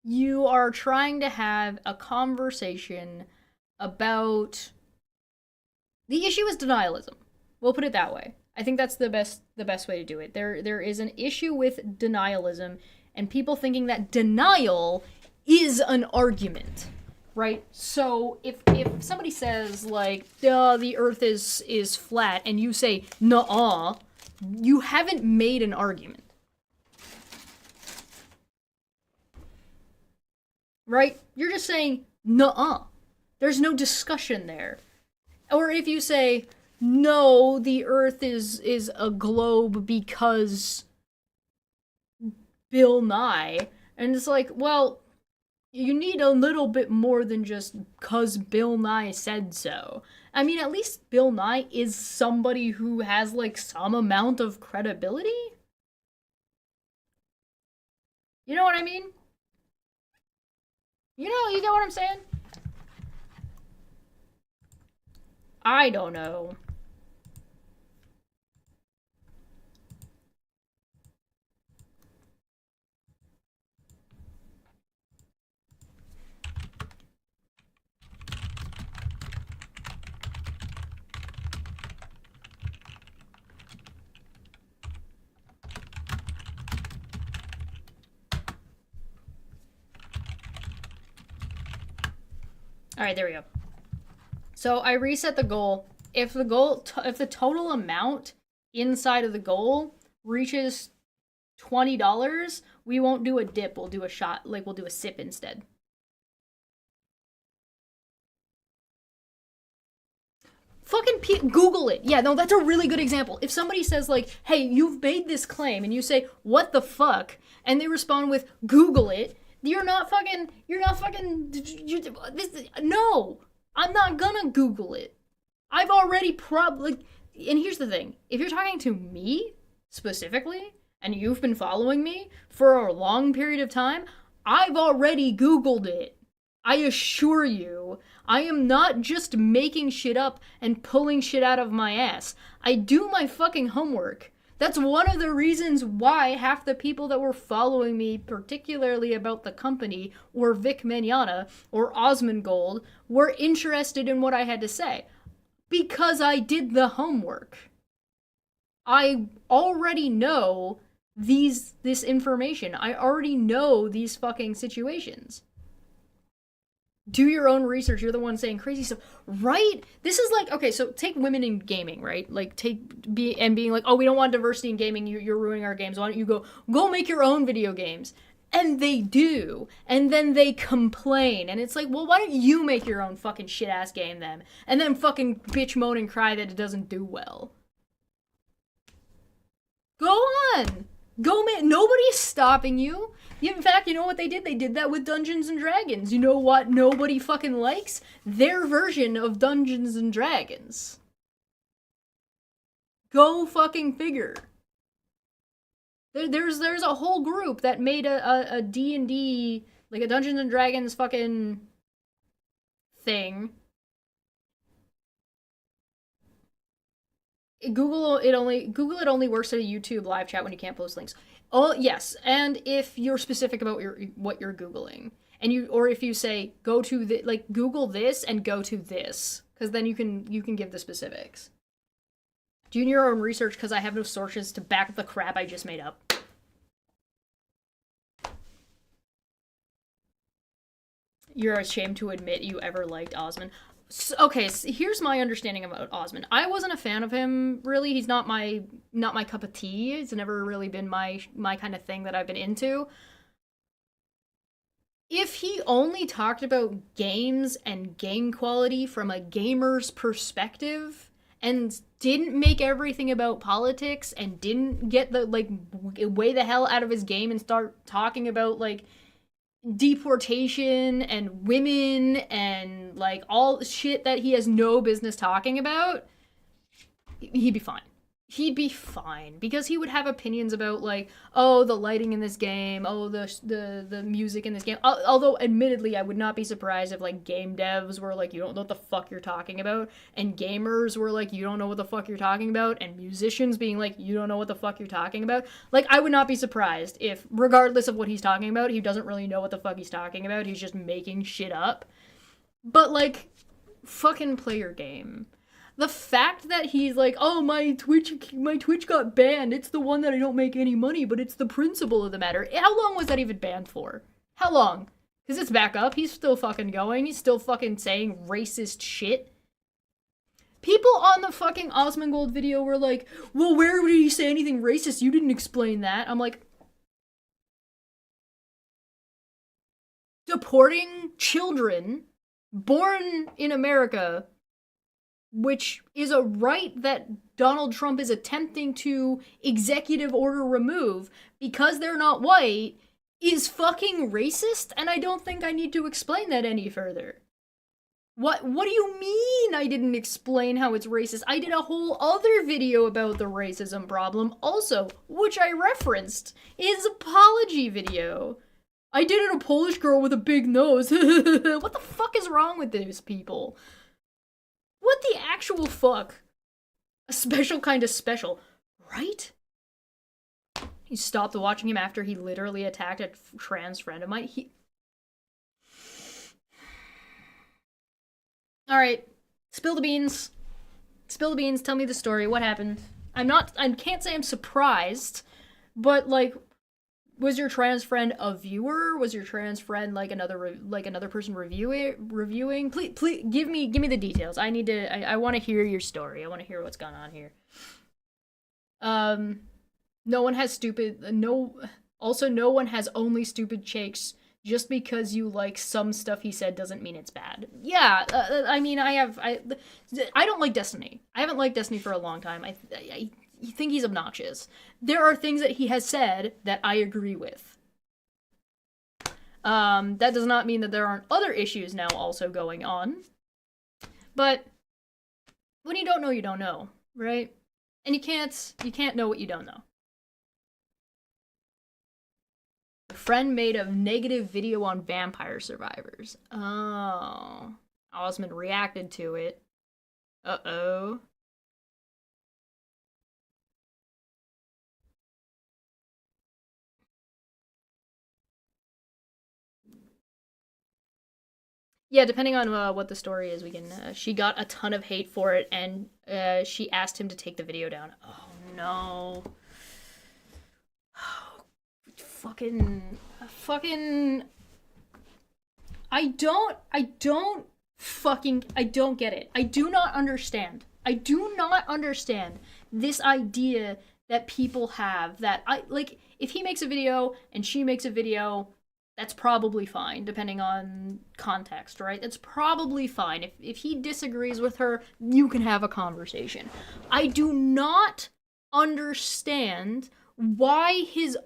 [SPEAKER 2] you are trying to have a conversation about... The issue is denialism. We'll put it that way. I think that's the best way to do it. There is an issue with denialism and people thinking that denial is an argument, right? So if somebody says like, the earth is flat and you say, nuh-uh, you haven't made an argument. Right? You're just saying, nuh-uh. There's no discussion there. Or if you say, no, the earth is a globe because Bill Nye, and it's like, well, you need a little bit more than just 'cause Bill Nye said so. I mean, at least Bill Nye is somebody who has, like, some amount of credibility? You know what I mean? You get what I'm saying? I don't know. All right, there we go. So I reset the goal. If the total amount inside of the goal reaches $20, we won't do a dip. We'll do a shot. Like, we'll do a sip instead. Fucking Google it. Yeah, no, that's a really good example. If somebody says, like, hey, you've made this claim, and you say, what the fuck? And they respond with, Google it. No, I'm not gonna Google it. I've already and here's the thing. If you're talking to me, specifically, and you've been following me for a long period of time, I've already Googled it. I assure you, I am not just making shit up and pulling shit out of my ass. I do my fucking homework. That's one of the reasons why half the people that were following me, particularly about the company, or Vic Mignogna, or Osmongold, were interested in what I had to say. Because I did the homework. I already know this information. I already know these fucking situations. Do your own research. You're the one saying crazy stuff, right? This is like, okay, so take women in gaming, right? Like being like, oh, we don't want diversity in gaming. You're ruining our games. Why don't you go make your own video games? And they do, and then they complain, and it's like, well, why don't you make your own fucking shit ass game then, and then fucking bitch moan and cry that it doesn't do well. Go on, go man. Nobody's stopping you. In fact, you know what they did? They did that with Dungeons and Dragons. You know what nobody fucking likes? Their version of Dungeons and Dragons. Go fucking figure. There's a whole group that made a D&D, like a Dungeons and Dragons fucking thing. Google it only works at a YouTube live chat when you can't post links. Oh yes, and if you're specific about what you're googling, and if you say go to Google this and go to this, because then you can give the specifics. Do your own research because I have no sources to back up the crap I just made up. You're ashamed to admit you ever liked Osmond. Okay, so here's my understanding about Osmond. I wasn't a fan of him, really. He's not my cup of tea. It's never really been my kind of thing that I've been into. If he only talked about games and game quality from a gamer's perspective and didn't make everything about politics and didn't get the way the hell out of his game and start talking about deportation and women and all shit that he has no business talking about, he'd be fine. He'd be fine because he would have opinions about oh, the lighting in this game, oh, the music in this game. Although admittedly I would not be surprised if game devs were you don't know what the fuck you're talking about, and gamers were you don't know what the fuck you're talking about, and musicians being you don't know what the fuck you're talking about. I would not be surprised if, regardless of what he's talking about, he doesn't really know what the fuck he's talking about. He's just making shit up. But fucking play your game. The fact that he's oh, my Twitch got banned. It's the one that I don't make any money, but it's the principle of the matter. How long was that even banned for? How long? Because it's back up. He's still fucking going. He's still fucking saying racist shit. People on the fucking Osmongold video were like, well, where did he say anything racist? You didn't explain that. I'm like, deporting children born in America, which is a right that Donald Trump is attempting to executive order remove because they're not white, is fucking racist, and I don't think I need to explain that any further. What do you mean I didn't explain how it's racist? I did a whole other video about the racism problem also, which I referenced in his apology video. I did it a Polish girl with a big nose. What the fuck is wrong with these people? What the actual fuck? A special kind of special, right? You stopped watching him after he literally attacked a trans friend of mine. Alright, spill the beans. Spill the beans, tell me the story, what happened? I can't say I'm surprised, but was your trans friend a viewer? Was your trans friend another person reviewing? Please give me the details. I want to hear your story. I want to hear what's going on here. No one has no one has only stupid chakes. Just because you like some stuff he said doesn't mean it's bad. Yeah, I mean, I don't like Destiny. I haven't liked Destiny for a long time. I think he's obnoxious. There are things that he has said that I agree with. That does not mean that there aren't other issues now also going on. But when you don't know, right? And you can't know what you don't know. A friend made a negative video on vampire survivors. Oh. Osmond reacted to it. Uh-oh. Yeah, depending on what the story is, we can. She got a ton of hate for it, and she asked him to take the video down. Oh no. Fucking. I don't get it. I do not understand. I do not understand this idea that people have that if he makes a video and she makes a video, that's probably fine, depending on context, right? That's probably fine. If he disagrees with her, you can have a conversation. I do not understand why he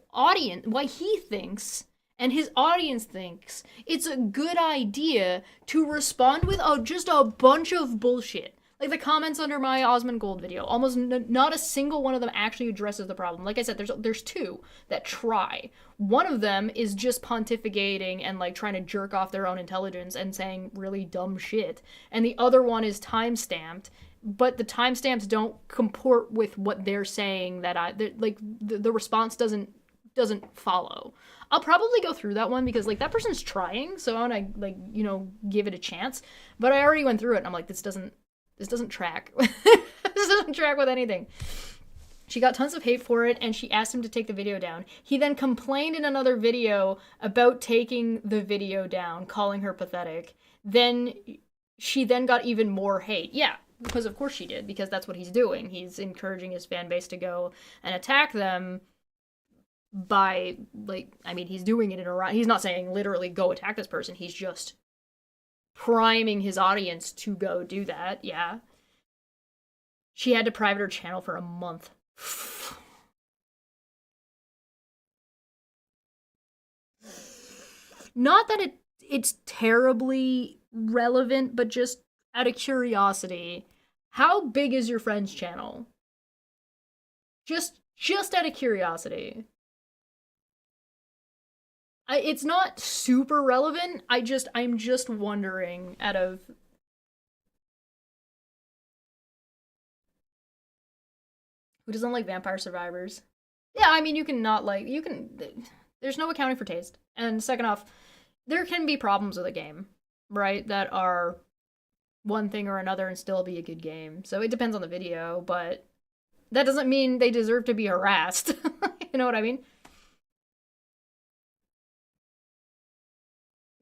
[SPEAKER 2] thinks and his audience thinks it's a good idea to respond with just a bunch of bullshit. Like the comments under my Osmond Gold video, almost not a single one of them actually addresses the problem. Like I said, there's two that try. One of them is just pontificating and like trying to jerk off their own intelligence and saying really dumb shit. And the other one is time-stamped, but the timestamps don't comport with what they're saying. The response doesn't follow. I'll probably go through that one because like that person's trying, so I want to give it a chance. But I already went through it and I'm like, this doesn't track. This doesn't track with anything. She got tons of hate for it, and she asked him to take the video down. He then complained in another video about taking the video down, calling her pathetic. She then got even more hate. Yeah, because of course she did, because that's what he's doing. He's encouraging his fan base to go and attack them by, he's doing it he's not saying literally go attack this person. He's just priming his audience to go do that. Yeah. She had to private her channel for a month. Not that it's terribly relevant, but just out of curiosity, how big is your friend's channel? Just out of curiosity. It's not super relevant. I'm just wondering out of... Who doesn't like Vampire Survivors? Yeah, I mean, there's no accounting for taste. And second off, there can be problems with a game, right? That are one thing or another and still be a good game. So it depends on the video, but that doesn't mean they deserve to be harassed. You know what I mean?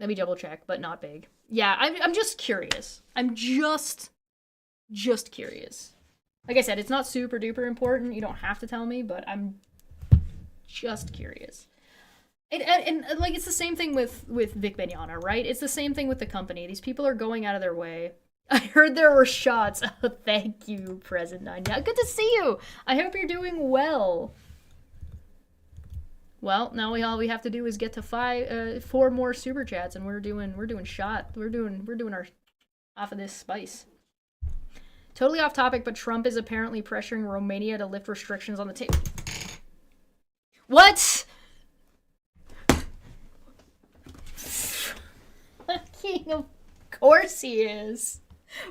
[SPEAKER 2] Let me double check, but not big. Yeah, I'm just curious. I'm just curious. Like I said, it's not super duper important. You don't have to tell me, but I'm just curious. And it's the same thing with Vic Mignogna, right? It's the same thing with the company. These people are going out of their way. I heard there were shots. Oh, thank you, Present Nine. Yeah, good to see you. I hope you're doing well. Well, now all we have to do is get to 4 more super chats, and we're doing our half of this spice. Totally off topic, but Trump is apparently pressuring Romania to lift restrictions on the table. What? Fucking of course he is.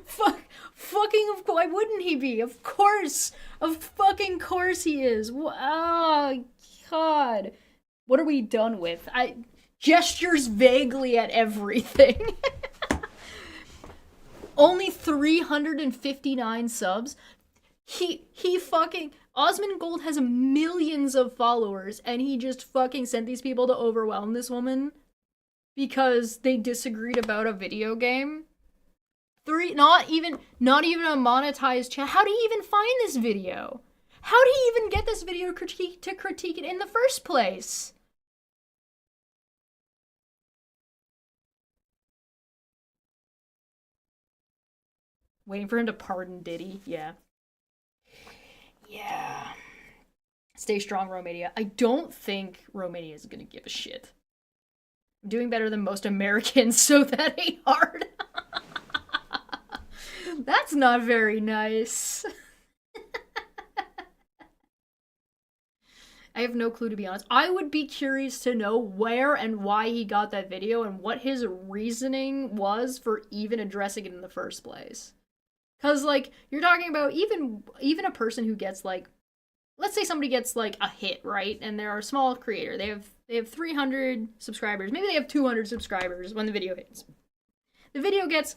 [SPEAKER 2] Fucking of course. Why wouldn't he be? Of course. Of fucking course he is. Oh, God. What are we done with? Gestures vaguely at everything. Only 359 subs. He fucking... Osmond Gold has millions of followers, and he just fucking sent these people to overwhelm this woman because they disagreed about a video game. Not even a monetized channel. How did he even find this video? How did he even get this video to critique it in the first place? Waiting for him to pardon Diddy. Yeah. Yeah. Stay strong, Romania. I don't think Romania is gonna give a shit. I'm doing better than most Americans, so that ain't hard. That's not very nice. I have no clue, to be honest. I would be curious to know where and why he got that video and what his reasoning was for even addressing it in the first place. Because, you're talking about even a person who gets, let's say somebody gets, a hit, right? And they're a small creator. They have 300 subscribers. Maybe they have 200 subscribers when the video hits. The video gets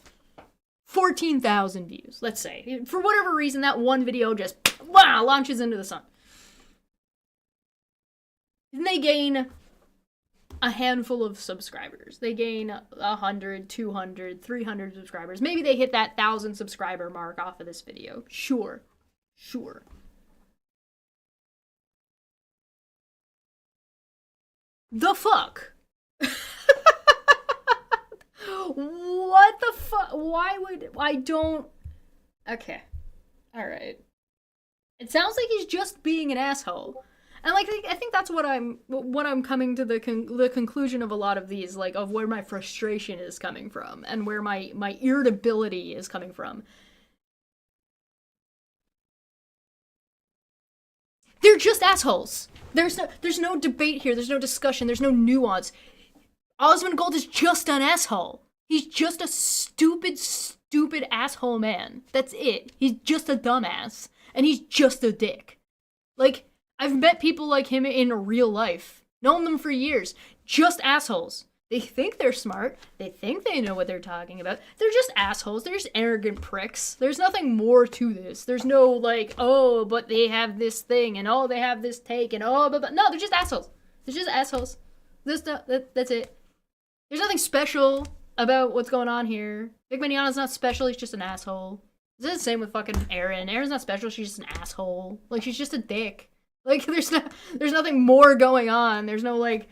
[SPEAKER 2] 14,000 views, let's say. For whatever reason, that one video just launches into the sun. Then they gain a handful of subscribers. They gain 100, 200, 300 subscribers. Maybe they hit that 1,000 subscriber mark off of this video. Sure. The fuck? What the fuck? Why would I don't? Okay, all right. It sounds like he's just being an asshole, and like I think that's what I'm coming to the conclusion of a lot of these, like of where my frustration is coming from and where my irritability is coming from. They're just assholes. There's no debate here. There's no discussion. There's no nuance. Osmond Gold is just an asshole. He's just a stupid asshole man. That's it. He's just a dumbass. And he's just a dick. Like, I've met people like him in real life. Known them for years. Just assholes. They think they're smart. They think they know what they're talking about. They're just assholes. They're just arrogant pricks. There's nothing more to this. There's no, like, oh, but they have this thing, and oh, they have this take, and oh, but no, they're just assholes. They're just assholes. That's it. There's nothing special about what's going on here. Big Maniana's not special, he's just an asshole. It's the same with fucking Erin. Erin's not special, she's just an asshole. Like, she's just a dick. Like, there's nothing more going on. There's no, like,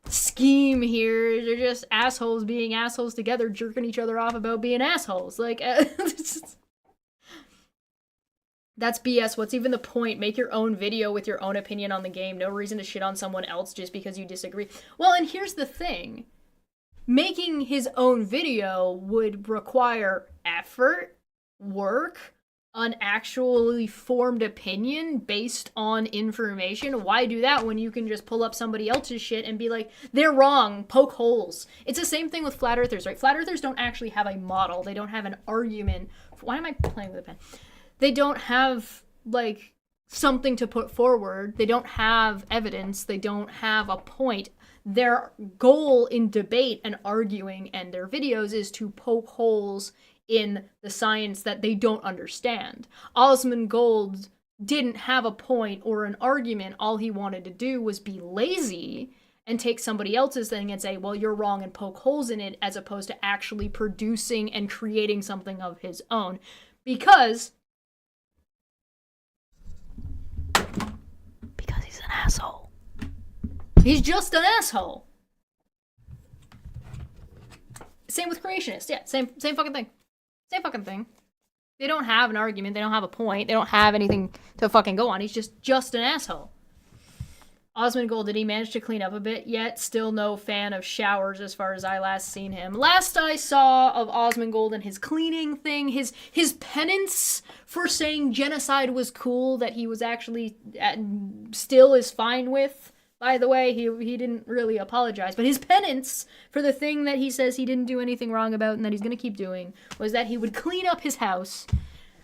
[SPEAKER 2] scheme here. They're just assholes being assholes together, jerking each other off about being assholes. Like, that's BS. What's even the point? Make your own video with your own opinion on the game. No reason to shit on someone else just because you disagree. Well, and here's the thing. Making his own video would require effort, work, an actually formed opinion based on information. Why do that when you can just pull up somebody else's shit and be like, they're wrong, poke holes? It's the same thing with flat earthers, right? Flat earthers don't actually have a model. They don't have an argument. Why am I playing with a pen? They don't have, like, something to put forward. They don't have evidence. They don't have a point. Their goal in debate and arguing and their videos is to poke holes in the science that they don't understand. Osmond Gold didn't have a point or an argument. All he wanted to do was be lazy and take somebody else's thing and say, well, you're wrong, and poke holes in it, as opposed to actually producing and creating something of his own. Because he's an asshole. He's just an asshole. Same with creationists. Yeah, same fucking thing. Same fucking thing. They don't have an argument. They don't have a point. They don't have anything to fucking go on. He's just an asshole. Osmond Gold, did he manage to clean up a bit yet? Still no fan of showers as far as I last seen him. Last I saw of Osmond Gold and his cleaning thing, his penance for saying genocide was cool, that he was actually still is fine with. By the way, he didn't really apologize, but his penance for the thing that he says he didn't do anything wrong about and that he's going to keep doing was that he would clean up his house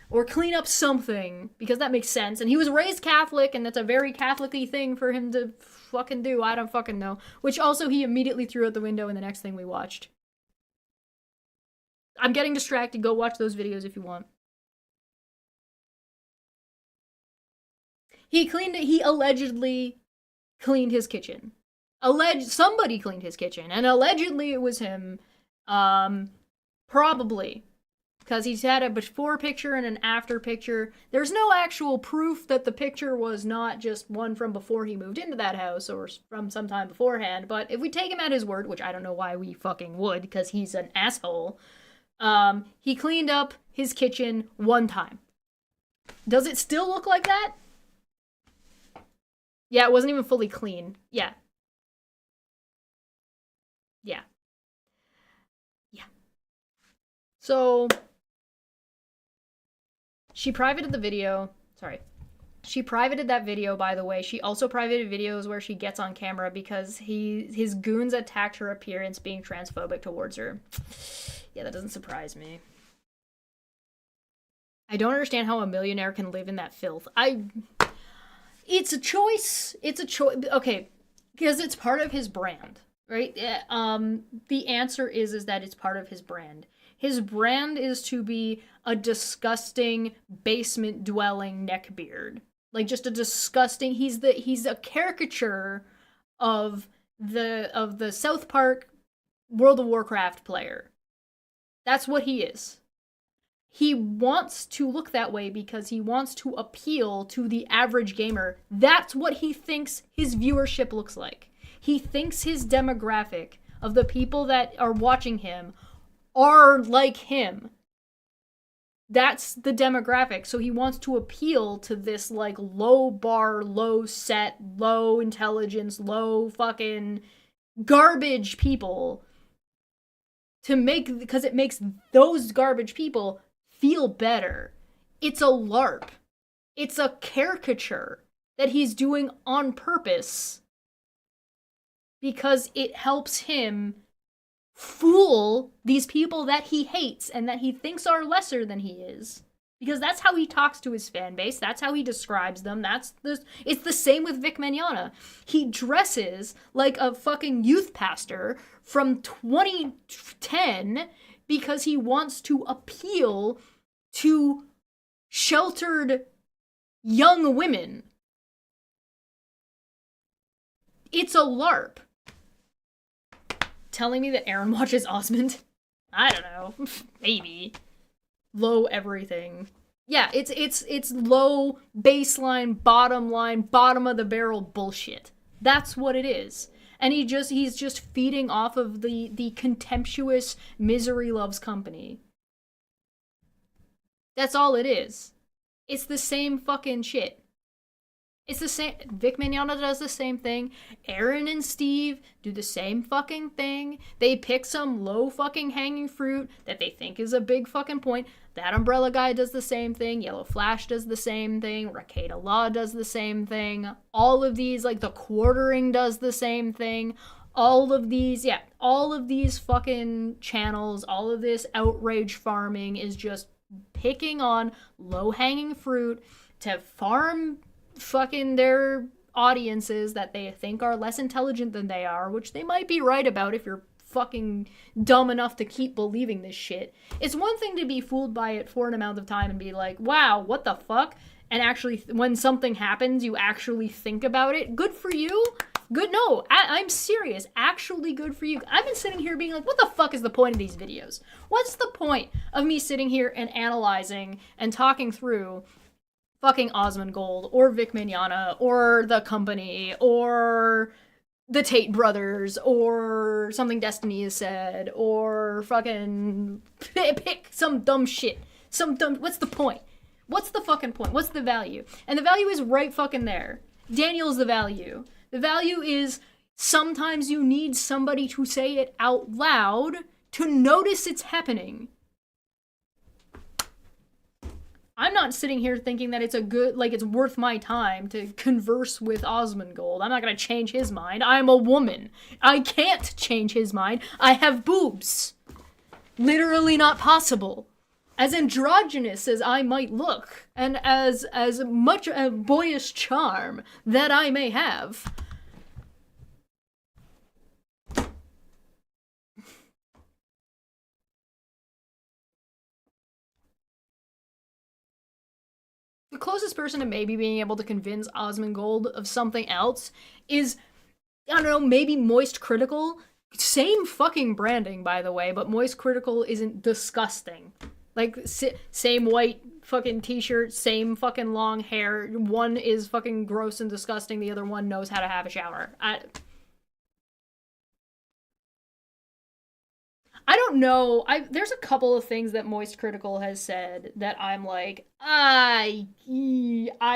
[SPEAKER 2] or clean up something, because that makes sense. And he was raised Catholic, and that's a very Catholic-y thing for him to fucking do. I don't fucking know. Which also he immediately threw out the window in the next thing we watched. I'm getting distracted. Go watch those videos if you want. He allegedly cleaned his kitchen. Somebody cleaned his kitchen, and allegedly it was him. Probably. Because he's had a before picture and an after picture. There's no actual proof that the picture was not just one from before he moved into that house or from some time beforehand, but if we take him at his word, which I don't know why we fucking would, because he's an asshole, he cleaned up his kitchen one time. Does it still look like that? Yeah, it wasn't even fully clean. Yeah. Yeah. Yeah. So she privated the video. Sorry. She privated that video, by the way. She also privated videos where she gets on camera because his goons attacked her appearance, being transphobic towards her. Yeah, that doesn't surprise me. I don't understand how a millionaire can live in that filth. It's a choice. It's a choice. Okay, because it's part of his brand. right? The answer is that it's part of his brand. His brand is to be a disgusting basement dwelling neckbeard. Like just a disgusting he's a caricature of the South Park World of Warcraft player. That's what he is. He wants to look that way because he wants to appeal to the average gamer. That's what he thinks his viewership looks like. He thinks his demographic of the people that are watching him are like him. That's the demographic. So he wants to appeal to this like low bar, low set, low intelligence, low fucking garbage people to make, because it makes those garbage people feel better. It's a LARP. It's a caricature that he's doing on purpose because it helps him fool these people that he hates and that he thinks are lesser than he is. Because that's how he talks to his fan base. That's how he describes them. It's the same with Vic Mignogna. He dresses like a fucking youth pastor from 2010 because he wants to appeal to sheltered young women. It's a LARP. Telling me that Aaron watches Osmond? I don't know. Maybe. Low everything. Yeah, it's low baseline, bottom line, bottom of the barrel bullshit. That's what it is. And he's just feeding off of the contemptuous misery loves company. That's all it is. It's the same fucking shit. It's the same. Vic Mignogna does the same thing. Aaron and Steve do the same fucking thing. They pick some low fucking hanging fruit that they think is a big fucking point. That Umbrella guy does the same thing. Yellow Flash does the same thing. Rakeda Law does the same thing. All of these, like the Quartering does the same thing. All of these fucking channels, all of this outrage farming is just picking on low hanging fruit to farm fucking their audiences that they think are less intelligent than they are, which they might be right about if you're fucking dumb enough to keep believing this shit. It's one thing to be fooled by it for an amount of time and be like, wow, what the fuck? And actually, when something happens, you actually think about it. Good for you. Good, no, I'm serious. Actually good for you. I've been sitting here being like, what the fuck is the point of these videos? What's the point of me sitting here and analyzing and talking through fucking Osmond Gold or Vic Mignogna or The Company or the Tate brothers or something Destiny has said or fucking pick some dumb shit. What's the point? What's the fucking point? What's the value? And the value is right fucking there. Daniel's the value. The value is sometimes you need somebody to say it out loud to notice it's happening. I'm not sitting here thinking that it's it's worth my time to converse with Osmond Gold. I'm not gonna change his mind. I'm a woman. I can't change his mind. I have boobs. Literally not possible. As androgynous as I might look, and as much a boyish charm that I may have, the closest person to maybe being able to convince Osmond Gold of something else is, I don't know, maybe Moist Critical. Same fucking branding, by the way, but Moist Critical isn't disgusting. Like, same white fucking t-shirt, same fucking long hair. One is fucking gross and disgusting, the other one knows how to have a shower. I don't know. There's a couple of things that Moist Critical has said that I'm like, I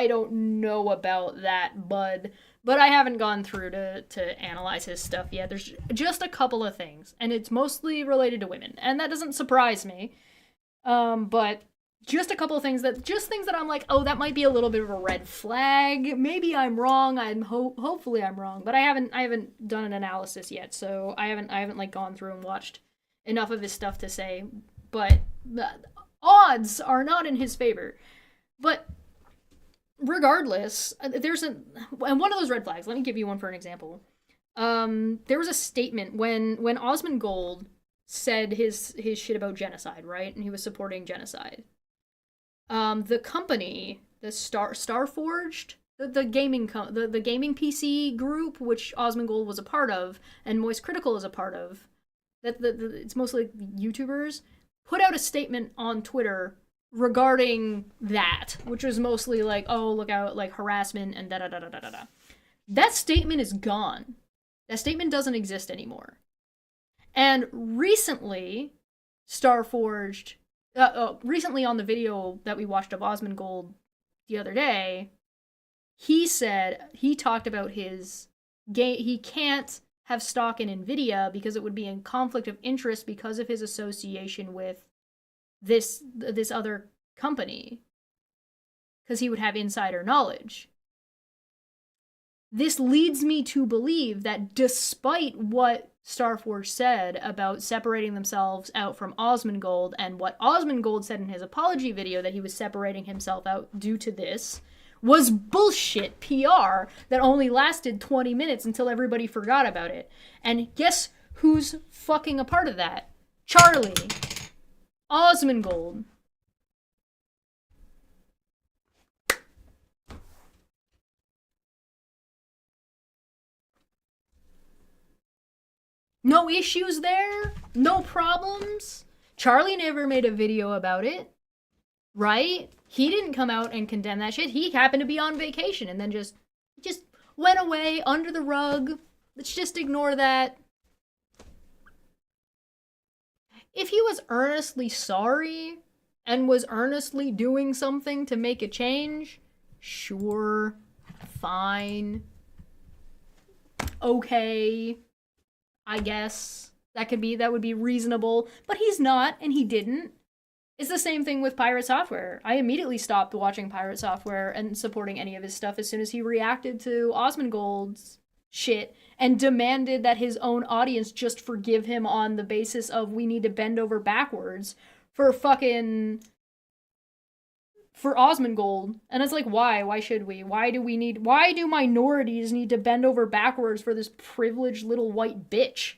[SPEAKER 2] don't know about that, bud. But I haven't gone through to analyze his stuff yet. There's just a couple of things, and it's mostly related to women, and that doesn't surprise me. But just a couple of things that I'm like, oh, that might be a little bit of a red flag. Maybe I'm wrong. Hopefully I'm wrong, but I haven't done an analysis yet, so I haven't like gone through and watched enough of his stuff to say, but the odds are not in his favor. But regardless, and one of those red flags, let me give you one for an example. There was a statement when Osmond Gold said his shit about genocide, right? And he was supporting genocide. The company, the Starforged, the gaming the gaming PC group, which Osmond Gold was a part of, and Moist Critical is a part of, it's mostly YouTubers, put out a statement on Twitter regarding that, which was mostly like, oh, look out, like harassment and da da da da da da. That statement is gone. That statement doesn't exist anymore. And recently, Starforged, recently on the video that we watched of Osmond Gold the other day, he talked about his game. He can't have stock in Nvidia because it would be in conflict of interest because of his association with this other company, because he would have insider knowledge. This leads me to believe that despite what Starforge said about separating themselves out from Osmond Gold, and what Osmond Gold said in his apology video that he was separating himself out due to this, was bullshit PR that only lasted 20 minutes until everybody forgot about it. And guess who's fucking a part of that? Charlie. Osmond Gold. No issues there? No problems? Charlie never made a video about it, right? He didn't come out and condemn that shit. He happened to be on vacation and then just went away under the rug. Let's just ignore that. If he was earnestly sorry and was earnestly doing something to make a change, sure, fine, okay, I guess that would be reasonable, but he's not, and he didn't. It's the same thing with Pirate Software. I immediately stopped watching Pirate Software and supporting any of his stuff as soon as he reacted to Osmond Gold's shit and demanded that his own audience just forgive him on the basis of we need to bend over backwards for Osmond Gold. And it's like, why? Why should we? Why do minorities need to bend over backwards for this privileged little white bitch?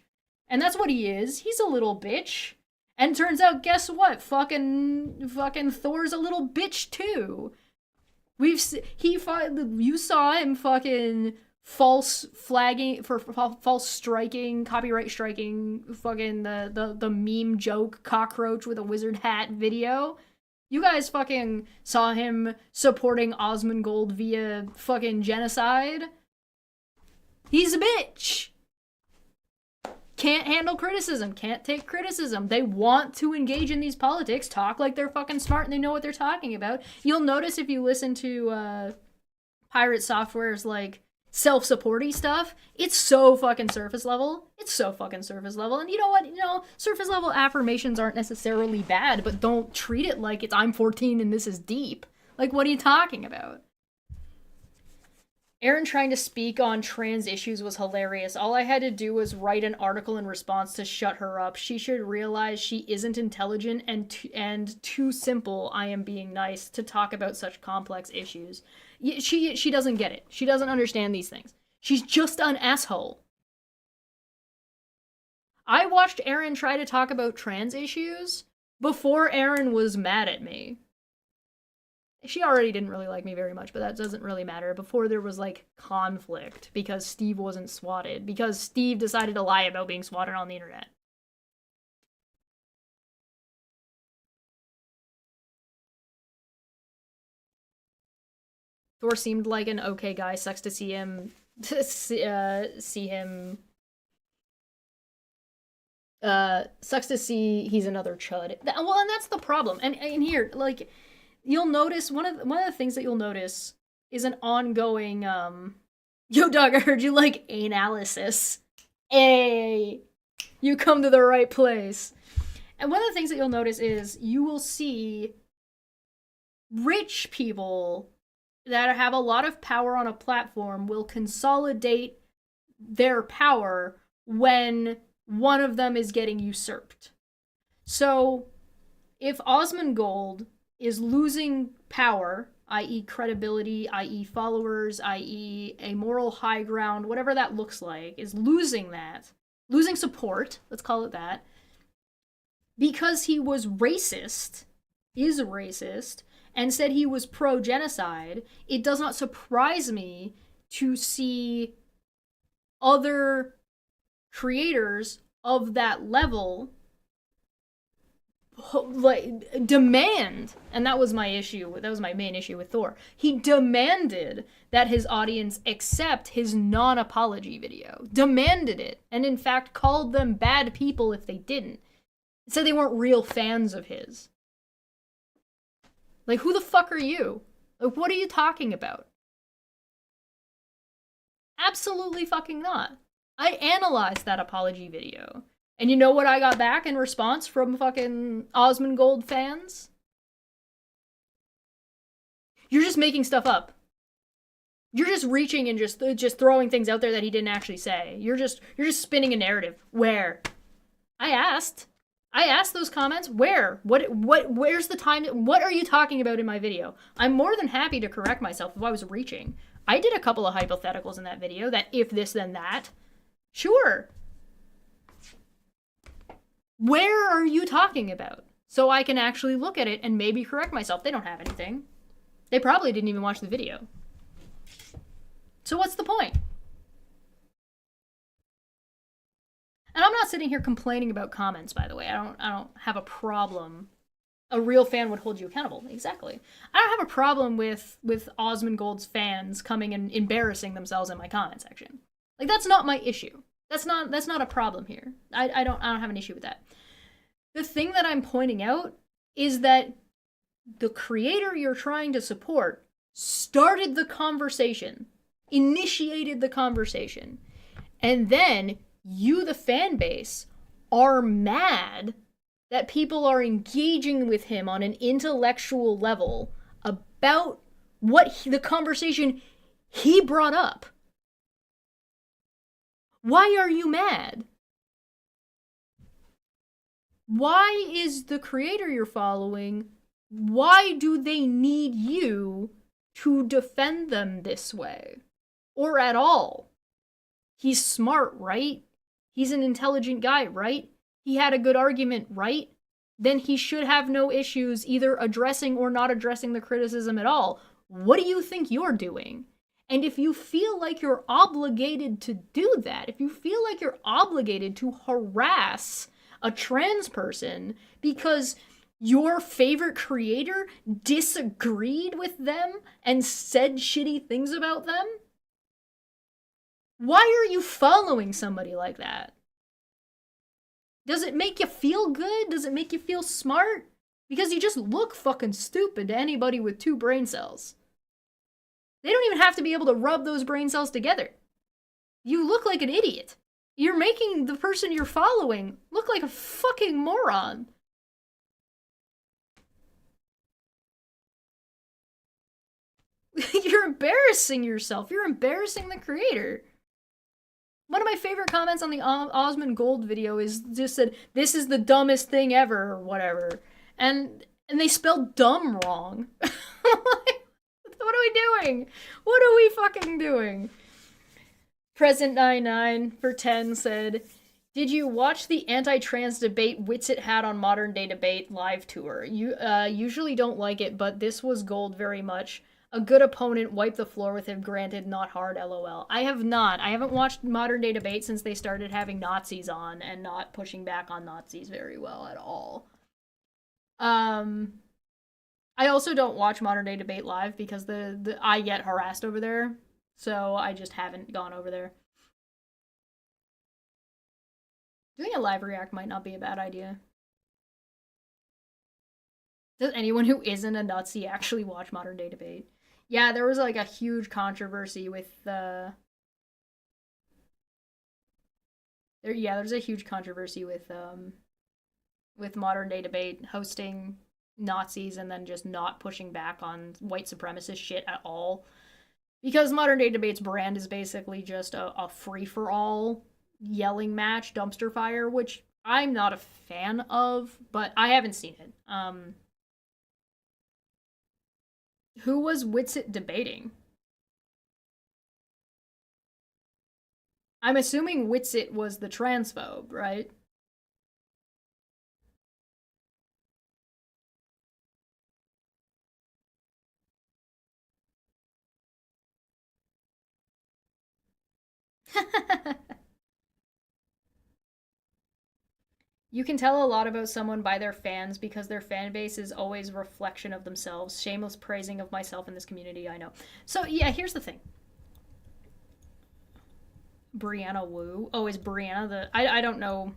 [SPEAKER 2] And that's what he is. He's a little bitch. And turns out, guess what? Fucking Thor's a little bitch too. You saw him fucking false striking, copyright striking, fucking the meme joke cockroach with a wizard hat video. You guys fucking saw him supporting Osmond Gold via fucking genocide. He's a bitch. Can't handle criticism, can't take criticism. They want to engage in these politics, talk like they're fucking smart and they know what they're talking about. You'll notice if you listen to Pirate Software's like self-supporty stuff, it's so fucking surface level. It's so fucking surface level. And you know what? Surface level affirmations aren't necessarily bad, but don't treat it like it's I'm 14 and this is deep. Like, what are you talking about? Aaron trying to speak on trans issues was hilarious. All I had to do was write an article in response to shut her up. She should realize she isn't intelligent and too simple, I am being nice, to talk about such complex issues. She doesn't get it. She doesn't understand these things. She's just an asshole. I watched Aaron try to talk about trans issues before Aaron was mad at me. She already didn't really like me very much, but that doesn't really matter. Before there was, like, conflict because Steve wasn't swatted. Because Steve decided to lie about being swatted on the internet. Thor seemed like an okay guy. Sucks to see him... sucks to see he's another chud. Well, and that's the problem. And here, like... You'll notice one of the things that you'll notice is an ongoing yo Doug, I heard you like analysis. Hey, you come to the right place. And one of the things that you'll notice is you will see rich people that have a lot of power on a platform will consolidate their power when one of them is getting usurped. So if Osmond Gold is losing power i.e. credibility, i.e. followers, i.e. a moral high ground, whatever that looks like, is losing that. Losing support, let's call it that, because he was racist, is racist, and said he was pro-genocide. It does not surprise me to see other creators of that level like demand, and that was my issue, that was my main issue with Thor. He demanded that his audience accept his non-apology video, demanded it, and in fact called them bad people if they didn't. Said they weren't real fans of his. Like, who the fuck are you? Like, what are you talking about? Absolutely fucking not. I analyzed that apology video. And you know what I got back in response from fucking Osmongold fans? You're just making stuff up. You're just reaching and just throwing things out there that he didn't actually say. You're just spinning a narrative. Where? I asked those comments. Where? Where's the time? What are you talking about in my video? I'm more than happy to correct myself if I was reaching. I did a couple of hypotheticals in that video that if this then that. Sure. Where are you talking about? So I can actually look at it and maybe correct myself. They don't have anything. They probably didn't even watch the video. So what's the point? And I'm not sitting here complaining about comments, by the way. I don't have a problem. A real fan would hold you accountable. Exactly. I don't have a problem with Osmongold's fans coming and embarrassing themselves in my comment section. Like, that's not my issue. That's not a problem here. I don't have an issue with that. The thing that I'm pointing out is that the creator you're trying to support started the conversation, initiated the conversation, and then you, the fan base, are mad that people are engaging with him on an intellectual level about the conversation he brought up. Why are you mad? Why is the creator you're following, why do they need you to defend them this way? Or at all? He's smart, right? He's an intelligent guy, right? He had a good argument, right? Then he should have no issues either addressing or not addressing the criticism at all. What do you think you're doing? And if you feel like you're obligated to do that, if you feel like you're obligated to harass a trans person because your favorite creator disagreed with them and said shitty things about them, why are you following somebody like that? Does it make you feel good? Does it make you feel smart? Because you just look fucking stupid to anybody with 2 brain cells. They don't even have to be able to rub those brain cells together. You look like an idiot. You're making the person you're following look like a fucking moron. You're embarrassing yourself. You're embarrassing the creator. One of my favorite comments on the Osmongold video is just said, "This is the dumbest thing ever," or whatever. And they spelled dumb wrong. What are we doing? What are we fucking doing? Present99 for 10 said, "Did you watch the anti-trans debate Witsit had on Modern Day Debate live tour? You usually don't like it, but this was gold very much. A good opponent wiped the floor with him, granted not hard, lol." I have not. I haven't watched Modern Day Debate since they started having Nazis on and not pushing back on Nazis very well at all. I also don't watch Modern Day Debate live because I get harassed over there, so I just haven't gone over there. Doing a live react might not be a bad idea. Does anyone who isn't a Nazi actually watch Modern Day Debate? Yeah, there was like a huge controversy with there's a huge controversy with Modern Day Debate hosting Nazis and then just not pushing back on white supremacist shit at all. Because Modern Day Debate's brand is basically just a free-for-all yelling match, dumpster fire, which I'm not a fan of, but I haven't seen it. Who was Witsit debating? I'm assuming Witsit was the transphobe, right? You can tell a lot about someone by their fans because their fan base is always a reflection of themselves. Shameless praising of myself in this community, I know. So, yeah, here's the thing. Brianna Wu. Oh, is Brianna the. I don't know.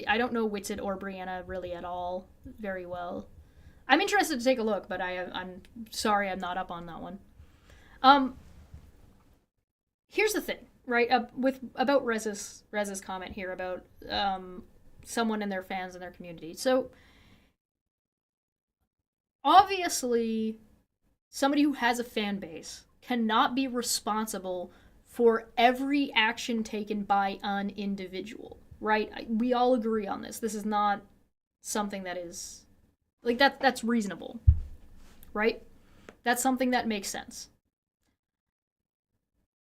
[SPEAKER 2] I don't know Witsit or Brianna really at all very well. I'm interested to take a look, but I'm sorry I'm not up on that one. Um, Here's the thing, right? With about Rez's comment here about someone and their fans and their community. So obviously, somebody who has a fan base cannot be responsible for every action taken by an individual, right? We all agree on this. This is not something that is like that's reasonable, right? That's something that makes sense.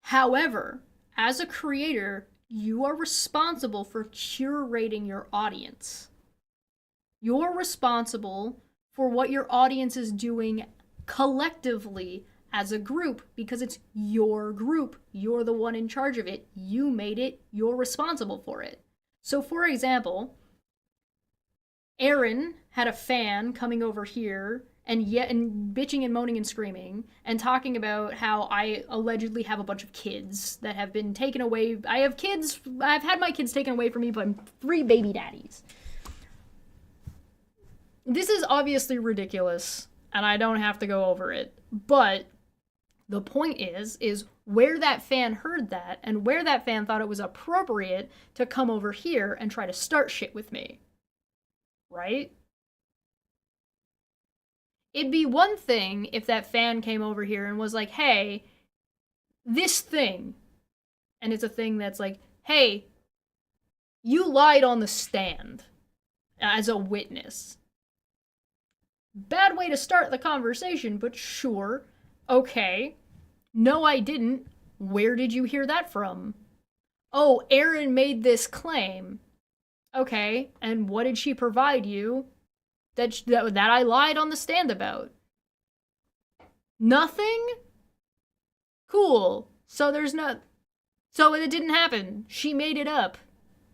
[SPEAKER 2] However, as a creator, you are responsible for curating your audience. You're responsible for what your audience is doing collectively as a group because it's your group. You're the one in charge of it. You made it. You're responsible for it. So, for example, Aaron had a fan coming over here and bitching and moaning and screaming and talking about how I allegedly have a bunch of kids that have been taken away. I have kids. I've had my kids taken away from me by 3 baby daddies. This is obviously ridiculous, and I don't have to go over it. But the point is where that fan heard that and where that fan thought it was appropriate to come over here and try to start shit with me. Right? It'd be one thing if that fan came over here and was like, hey, this thing, and it's a thing that's like, hey, you lied on the stand as a witness. Bad way to start the conversation, but sure. Okay. No, I didn't. Where did you hear that from? Oh, Aaron made this claim. Okay, and what did she provide you that I lied on the stand about? Nothing? Cool. So there's no. So it didn't happen. She made it up.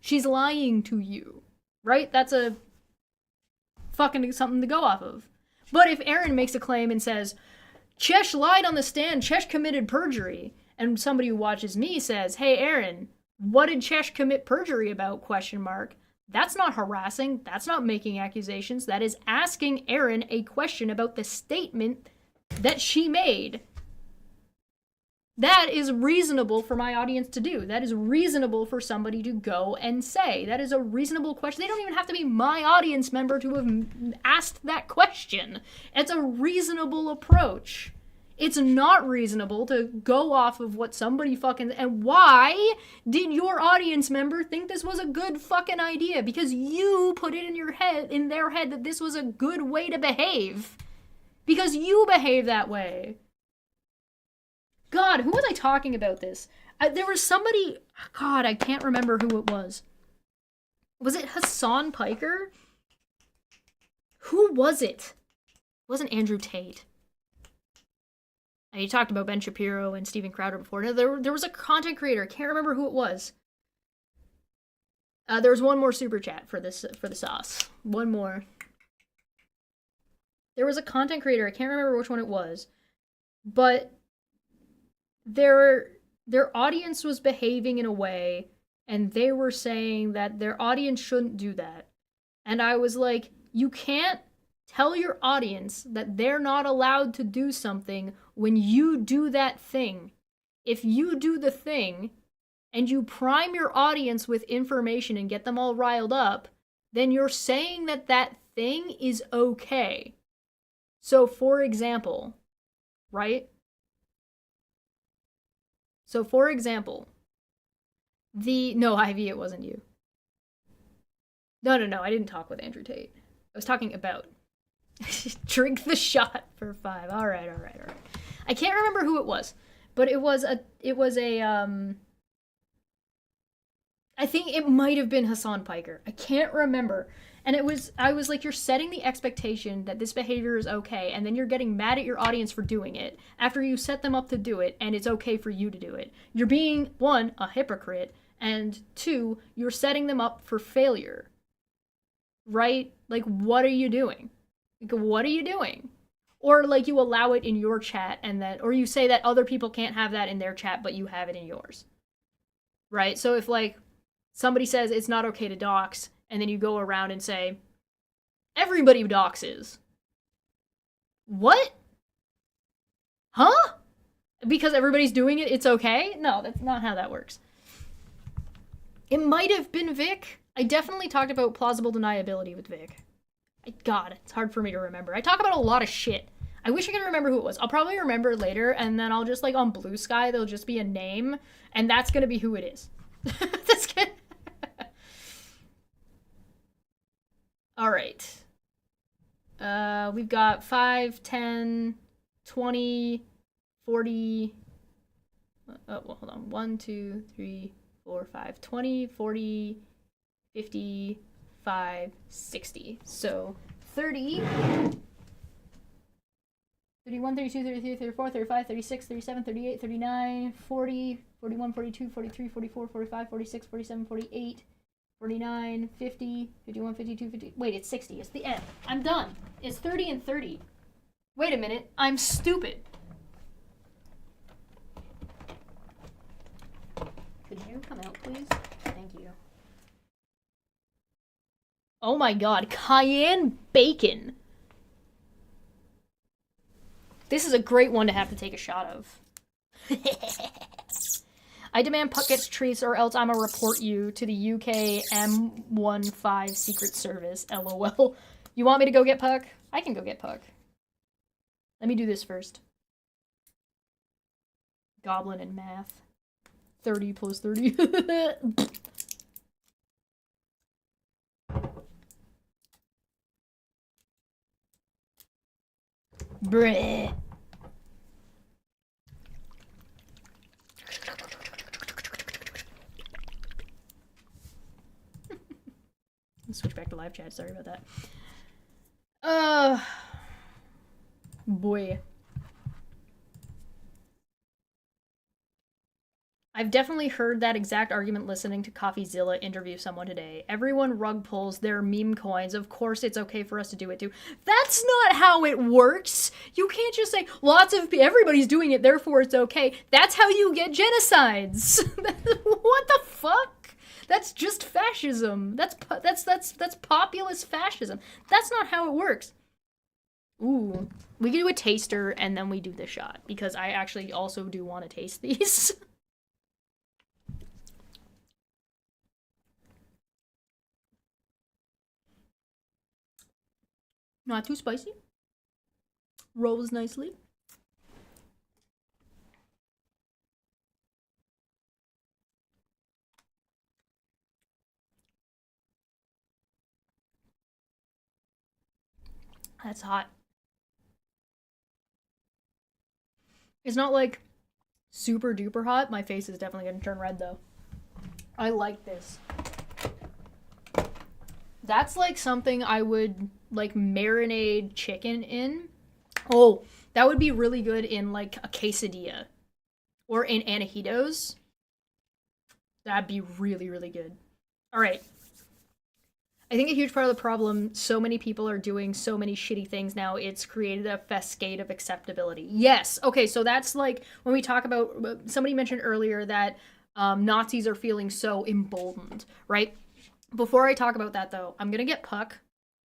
[SPEAKER 2] She's lying to you. Right? That's a fucking something to go off of. But if Aaron makes a claim and says, Chesh lied on the stand, Chesh committed perjury, and somebody who watches me says, hey, Aaron, what did Chesh commit perjury about? Question mark. That's not harassing. That's not making accusations. That is asking Aaron a question about the statement that she made. That is reasonable for my audience to do. That is reasonable for somebody to go and say. That is a reasonable question. They don't even have to be my audience member to have asked that question. It's a reasonable approach. It's not reasonable to go off of what somebody fucking... And why did your audience member think this was a good fucking idea? Because you put it in their head that this was a good way to behave. Because you behave that way. God, who was I talking about this? There was somebody... God, I can't remember who it was. Was it Hassan Piker? Who was it? It wasn't Andrew Tate. And he talked about Ben Shapiro and Steven Crowder before. There was a content creator. I can't remember who it was. There was one more super chat for the sauce. One more. There was a content creator. I can't remember which one it was. But their audience was behaving in a way, and they were saying that their audience shouldn't do that. And I was like, you can't tell your audience that they're not allowed to do something when you do that thing. If you do the thing and you prime your audience with information and get them all riled up, then you're saying that that thing is okay. So, for example, right? So, for example, no, Ivy, it wasn't you. No, I didn't talk with Andrew Tate. I was talking about. Drink the shot for 5. All right. I can't remember who it was, but it was a I think it might have been Hassan Piker. I can't remember. And I was like, you're setting the expectation that this behavior is okay, and then you're getting mad at your audience for doing it after you set them up to do it, and it's okay for you to do it. You're being, one, a hypocrite, and two, you're setting them up for failure. Right? Like, what are you doing? Like, what are you doing? Or like you allow it in your chat and that, or you say that other people can't have that in their chat, but you have it in yours. Right? So if like somebody says it's not okay to dox, and then you go around and say, everybody doxes. What? Huh? Because everybody's doing it, it's okay? No, that's not how that works. It might have been Vic. I definitely talked about plausible deniability with Vic. God, it's hard for me to remember. I talk about a lot of shit. I wish I could remember who it was. I'll probably remember later, and then I'll just, like, on Blue Sky, there'll just be a name, and that's gonna be who it is. That's good. All right. We've got 5, 10, 20, 40. Oh, well, hold on. 1, 2, 3, 4, 5, 20, 40, 50, 5, 60. So 30, 31, 32, 33, 34, 35, 36, 37, 38, 39, 40, 41, 42, 43, 44, 45, 46, 47, 48, 49, 50, 51, 52, 50. Wait, it's 60. It's the end. I'm done. It's 30 and 30. Wait a minute. I'm stupid. Could you come out, please? Thank you. Oh my god. Cayenne bacon. This is a great one to have to take a shot of. I demand Puck gets treats or else I'ma report you to the UK M15 Secret Service. LOL. You want me to go get Puck? I can go get Puck. Let me do this first. Goblin and math. 30 plus 30. Bruh. Let's switch back to live chat. Sorry about that. Boy. I've definitely heard that exact argument listening to CoffeeZilla interview someone today. Everyone rug pulls their meme coins. Of course it's okay for us to do it too. That's not how it works. You can't just say everybody's doing it, therefore it's okay. That's how you get genocides. What the fuck? That's just fascism. That's populist fascism. That's not how it works. Ooh, we can do a taster and then we do the shot because I actually also do want to taste these. Not too spicy. Rolls nicely. That's hot. It's not like super duper hot. My face is definitely gonna turn red though. I like this. That's like something I would like marinade chicken in. Oh, that would be really good in like a quesadilla or in antojitos. That'd be really, really good. All right. I think a huge part of the problem, so many people are doing so many shitty things now, it's created a cascade of acceptability. Yes. Okay, so that's like when we talk about, somebody mentioned earlier that Nazis are feeling so emboldened, right? Before I talk about that though, I'm gonna get Puck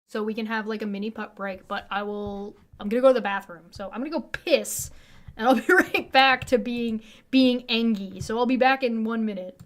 [SPEAKER 2] so we can have like a mini Puck break, but I'm gonna go to the bathroom. So I'm gonna go piss and I'll be right back to being Engie. So I'll be back in 1 minute.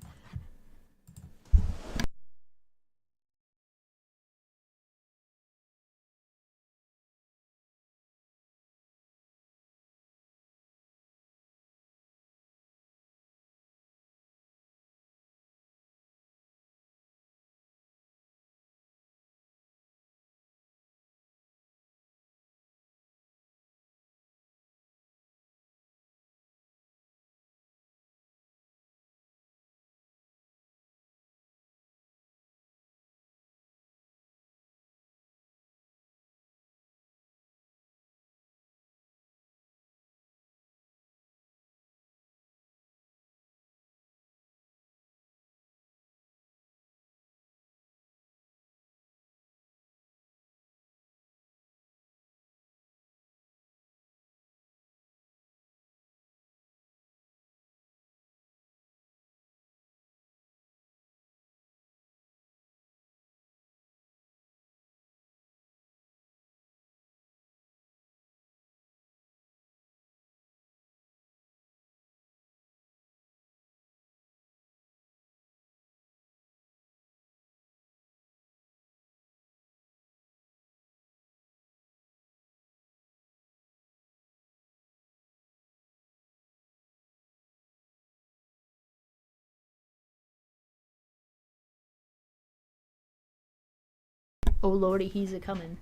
[SPEAKER 2] Oh lordy, he's a-coming.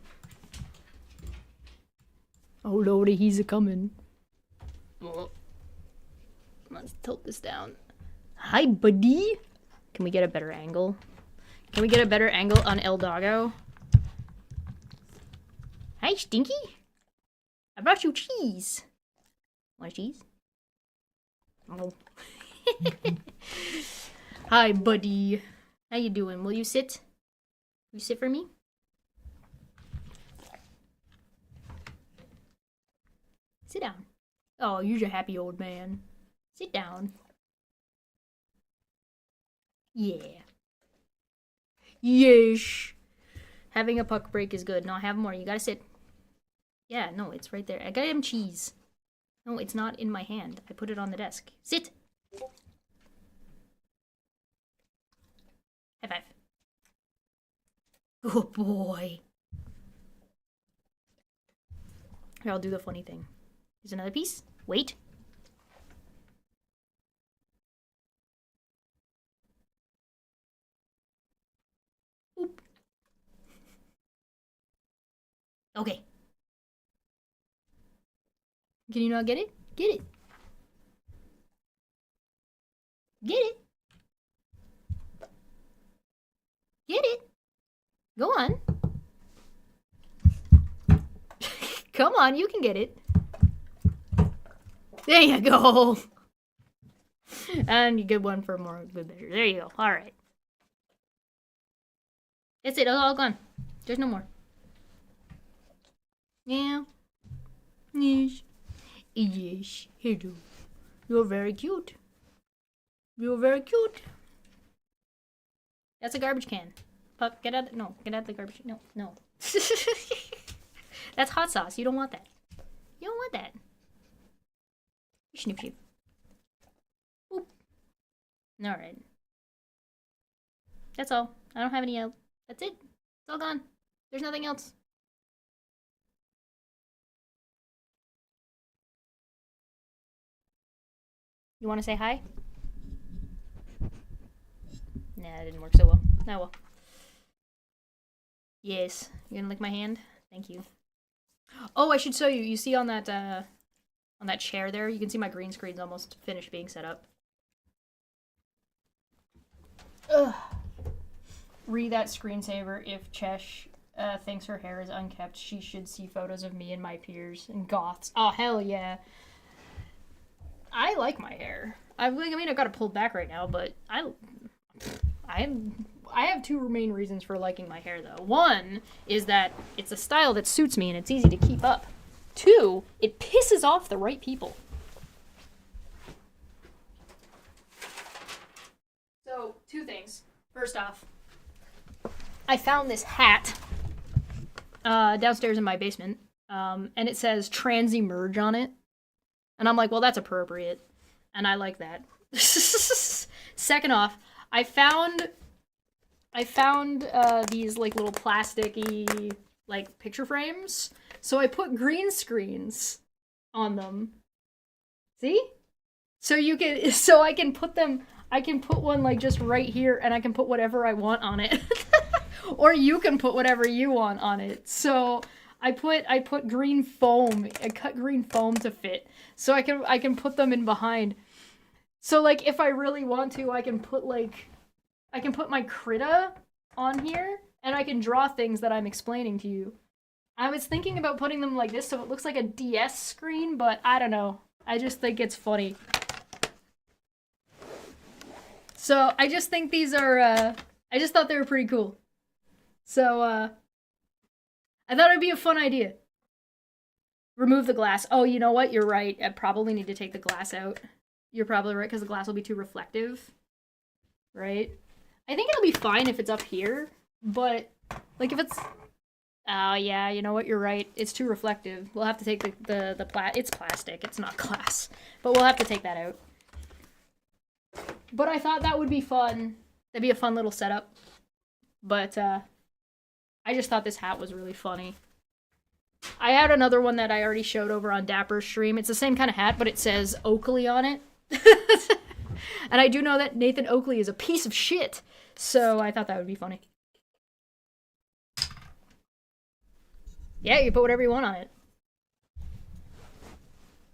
[SPEAKER 2] Oh lordy, he's a-coming. Oh. Let's tilt this down. Hi, buddy. Can we get a better angle? Can we get a better angle on El Doggo? Hi, Stinky. I brought you cheese. Want cheese? Oh. Hi, buddy. How you doing? Will you sit? Will you sit for me? Sit down. Oh, you're a happy old man. Sit down. Yeah. Yes. Having a puck break is good. No, have more. You gotta sit. Yeah, no, it's right there. I got him cheese. No, it's not in my hand. I put it on the desk. Sit. High five. Good boy. Here, I'll do the funny thing. Here's another piece. Wait. Oop. Okay. Can you not get it? Get it. Get it. Get it. Go on. Come on, you can get it. There you go. And you get one for more good measure. There you go. All right. That's it. It's all gone. There's no more. Yeah. Yes. Yes. Hello. You're very cute. You're very cute. That's a garbage can. Pup, get out. No, get out the garbage. No, no. That's hot sauce. You don't want that. You don't want that. Snoop snoop. Boop. Alright. That's all. I don't have any else. That's it. It's all gone. There's nothing else. You want to say hi? Nah, it didn't work so well. Oh well. Yes. You gonna lick my hand? Thank you. Oh, I should show you. You see on that chair there, you can see my green screen's almost finished being set up. Ugh. Read that screensaver. If Chesh thinks her hair is unkept, she should see photos of me and my peers and goths. Oh, hell yeah. I like my hair. I mean, I've got it pulled back right now, but I have two main reasons for liking my hair, though. One is that it's a style that suits me and it's easy to keep up. Two, it pisses off the right people. So, two things. First off, I found this hat downstairs in my basement, and it says trans emerge on it. And I'm like, well, that's appropriate. And I like that. Second off, I found these like little plasticky like picture frames. So I put green screens on them. See? So I can put one like just right here and I can put whatever I want on it. Or you can put whatever you want on it. So I put green foam. I cut green foam to fit. So I can put them in behind. So like if I really want to, I can put my Krita on here and I can draw things that I'm explaining to you. I was thinking about putting them like this so it looks like a DS screen, but I don't know. I just think it's funny. So I just think these are, I just thought they were pretty cool. So, I thought it'd be a fun idea. Remove the glass. Oh, you know what? You're right. I probably need to take the glass out. You're probably right, because the glass will be too reflective. Right? I think it'll be fine if it's up here, but, like, if it's... Oh, yeah, you know what? You're right. It's too reflective. We'll have to take it's plastic. It's not glass. But we'll have to take that out. But I thought that would be fun. That'd be a fun little setup. But, I just thought this hat was really funny. I had another one that I already showed over on Dapper's stream. It's the same kind of hat, but it says Oakley on it. And I do know that Nathan Oakley is a piece of shit. So I thought that would be funny. Yeah, you put whatever you want on it.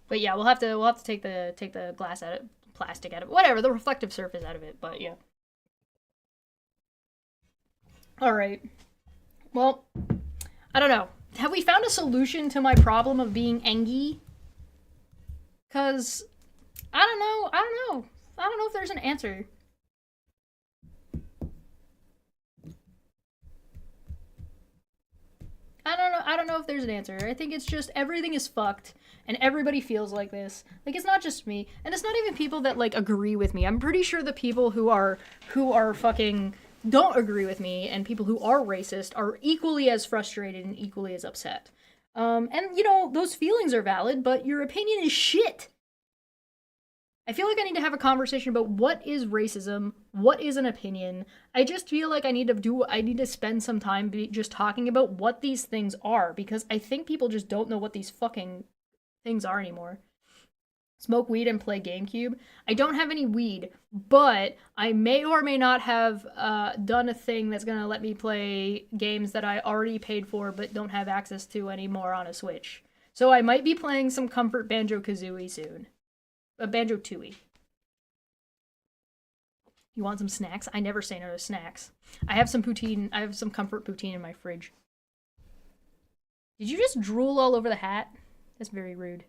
[SPEAKER 2] But yeah, we'll have to take the glass out of plastic out of it. Whatever, the reflective surface out of it, but yeah. Alright. Well, I don't know. Have we found a solution to my problem of being engy? Cause I don't know. I don't know if there's an answer. I don't know if there's an answer. I think it's just everything is fucked and everybody feels like this. Like it's not just me, and it's not even people that like agree with me. I'm pretty sure the people who are fucking don't agree with me and people who are racist are equally as frustrated and equally as upset. And you know, those feelings are valid, but your opinion is shit. I feel like I need to have a conversation about what is racism, what is an opinion. I just feel like I need to spend some time just talking about what these things are because I think people just don't know what these fucking things are anymore. Smoke weed and play GameCube. I don't have any weed, but I may or may not have done a thing that's gonna let me play games that I already paid for but don't have access to anymore on a Switch. So I might be playing some Comfort Banjo-Kazooie soon. Banjo-Tooie. You want some snacks? I never say no to snacks. I have some poutine. I have some comfort poutine in my fridge. Did you just drool all over the hat? That's very rude.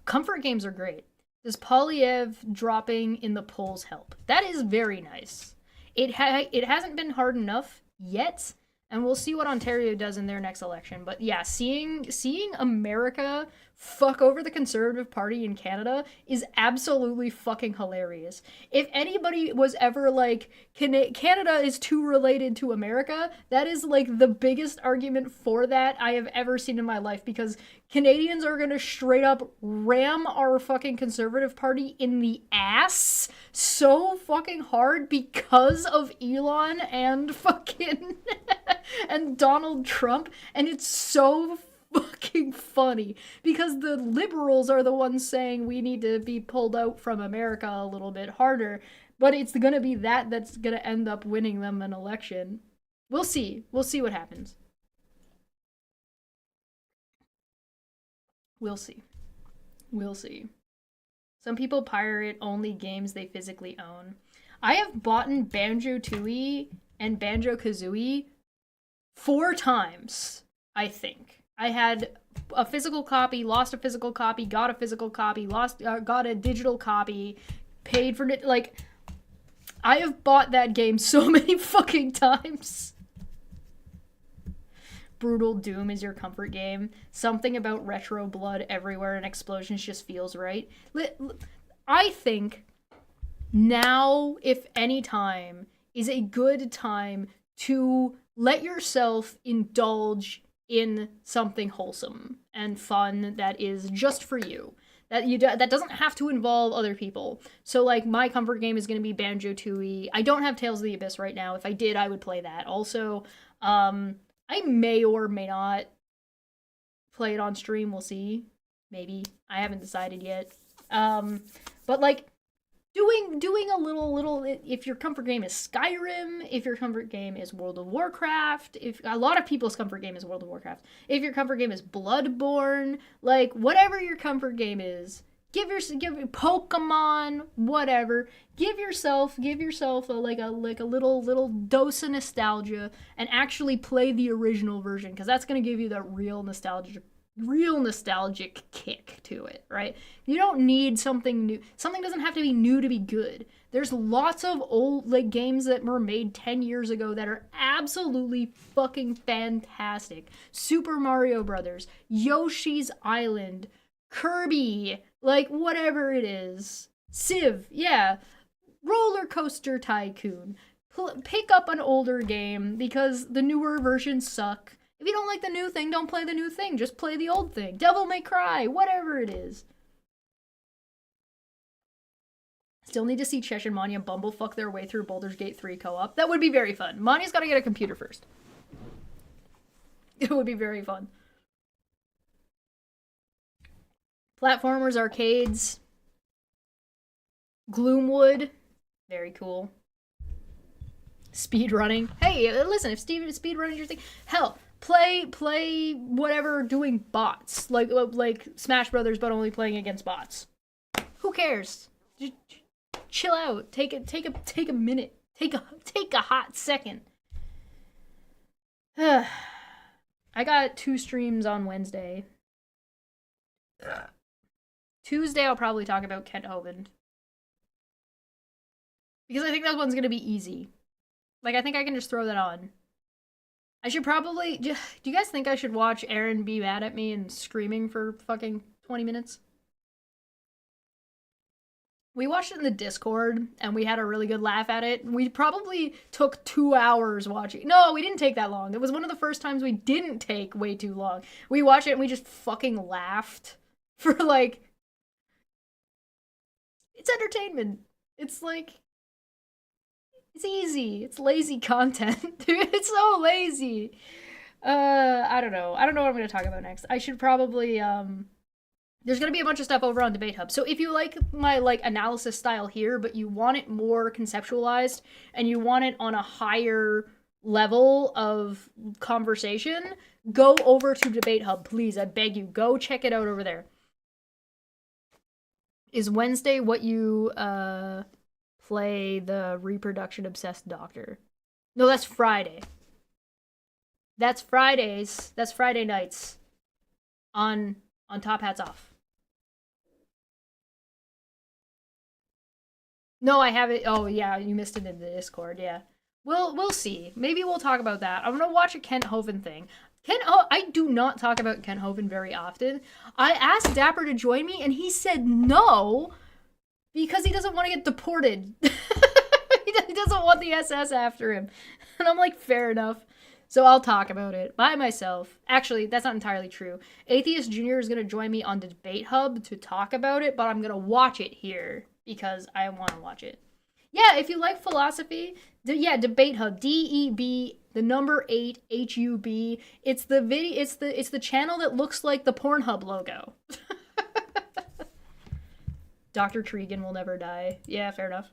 [SPEAKER 2] Comfort games are great. Does Polyev dropping in the polls help? That is very nice. It hasn't been hard enough yet, and we'll see what Ontario does in their next election. But yeah, seeing America fuck over the Conservative Party in Canada is absolutely fucking hilarious. If anybody was ever like Canada is too related to America, that is like the biggest argument for that I have ever seen in my life because Canadians are gonna straight up ram our fucking Conservative Party in the ass so fucking hard because of Elon and fucking and Donald Trump, and it's so fucking funny because the liberals are the ones saying we need to be pulled out from America a little bit harder, but it's gonna be that's gonna end up winning them an election. We'll see. We'll see what happens. We'll see. We'll see. Some people pirate only games they physically own. I have bought Banjo Tooie and Banjo Kazooie 4 times, I think. I had a physical copy, lost a physical copy, got a physical copy, got a digital copy, paid for it. Like, I have bought that game so many fucking times. Brutal Doom is your comfort game. Something about retro blood everywhere and explosions just feels right. I think now, if any time, is a good time to let yourself indulge in something wholesome and fun that is just for you. That doesn't have to involve other people. So like my comfort game is going to be Banjo-Tooie. I don't have Tales of the Abyss right now. If I did, I would play that. Also, I may or may not play it on stream. We'll see. Maybe. I haven't decided yet. But like doing a little if your comfort game is Skyrim, if your comfort game is World of Warcraft, if a lot of people's comfort game is World of Warcraft, if your comfort game is Bloodborne, like whatever your comfort game is, give Pokemon, whatever. Give yourself a little dose of nostalgia and actually play the original version because that's going to give you that real nostalgic kick to it, right? You don't need something new. Something doesn't have to be new to be good. There's lots of old like games that were made 10 years ago that are absolutely fucking fantastic. Super Mario Brothers, Yoshi's Island, Kirby, like whatever it is. Civ, yeah. Roller Coaster Tycoon. Pick up an older game because the newer versions suck. If you don't like the new thing, don't play the new thing. Just play the old thing. Devil May Cry, whatever it is. Still need to see Chesh and Manya bumblefuck their way through Baldur's Gate 3 co-op. That would be very fun. Manya's got to get a computer first. It would be very fun. Platformers, arcades. Gloomwood. Very cool. Speed running. Hey, listen, if speed running is your thing, hell, play whatever doing bots like Smash Brothers, but only playing against bots. Who cares? Just chill out. Take a minute. Take a hot second. I got 2 streams on Wednesday. Tuesday I'll probably talk about Kent Hovind. Because I think that one's gonna be easy. Like, I think I can just throw that on. I should probably... Do you guys think I should watch Aaron be mad at me and screaming for fucking 20 minutes? We watched it in the Discord, and we had a really good laugh at it. We probably took 2 hours watching. No, we didn't take that long. It was one of the first times we didn't take way too long. We watched it, and we just fucking laughed for, like... It's entertainment. It's, like... It's easy. It's lazy content. Dude, it's so lazy. I don't know. I don't know what I'm going to talk about next. I should probably, There's going to be a bunch of stuff over on Debate Hub. So if you like my, like, analysis style here, but you want it more conceptualized, and you want it on a higher level of conversation, go over to Debate Hub, please. I beg you. Go check it out over there. Is Wednesday what you, play the reproduction obsessed doctor? No, that's Friday. That's Fridays. That's Friday nights on Top Hats Off. No, I haven't. Oh yeah, you missed it in the Discord. Yeah, we'll see. Maybe we'll talk about that. I'm gonna watch a Kent Hovind thing. I do not talk about Kent Hovind very often. I asked Dapper to join me, and he said no because he doesn't want to get deported. He doesn't want the SS after him. And I'm like, fair enough. So I'll talk about it by myself. Actually, that's not entirely true. Atheist Junior is going to join me on the Debate Hub to talk about it, but I'm going to watch it here because I want to watch it. Yeah, if you like philosophy, Debate Hub, DEB, the number 8, HUB. It's the video. It's the channel that looks like the Pornhub logo. Dr. Tregan will never die. Yeah, fair enough.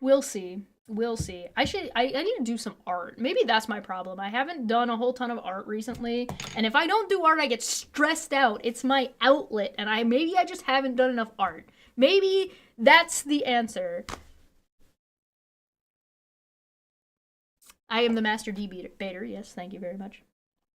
[SPEAKER 2] We'll see. We'll see. I need to do some art. Maybe that's my problem. I haven't done a whole ton of art recently, and if I don't do art, I get stressed out. It's my outlet, and maybe I just haven't done enough art. Maybe that's the answer. I am the master debater. Yes, thank you very much.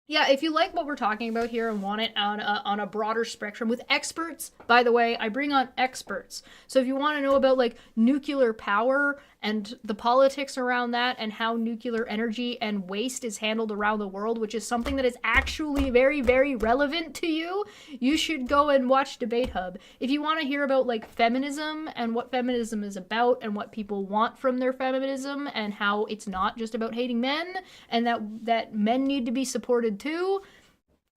[SPEAKER 2] Yeah, if you like what we're talking about here and want it on a broader spectrum with experts, by the way, I bring on experts. So if you want to know about, like, nuclear power and the politics around that and how nuclear energy and waste is handled around the world, which is something that is actually very, very relevant to you, you should go and watch Debate Hub. If you want to hear about, like, feminism and what feminism is about and what people want from their feminism and how it's not just about hating men and that men need to be supported too,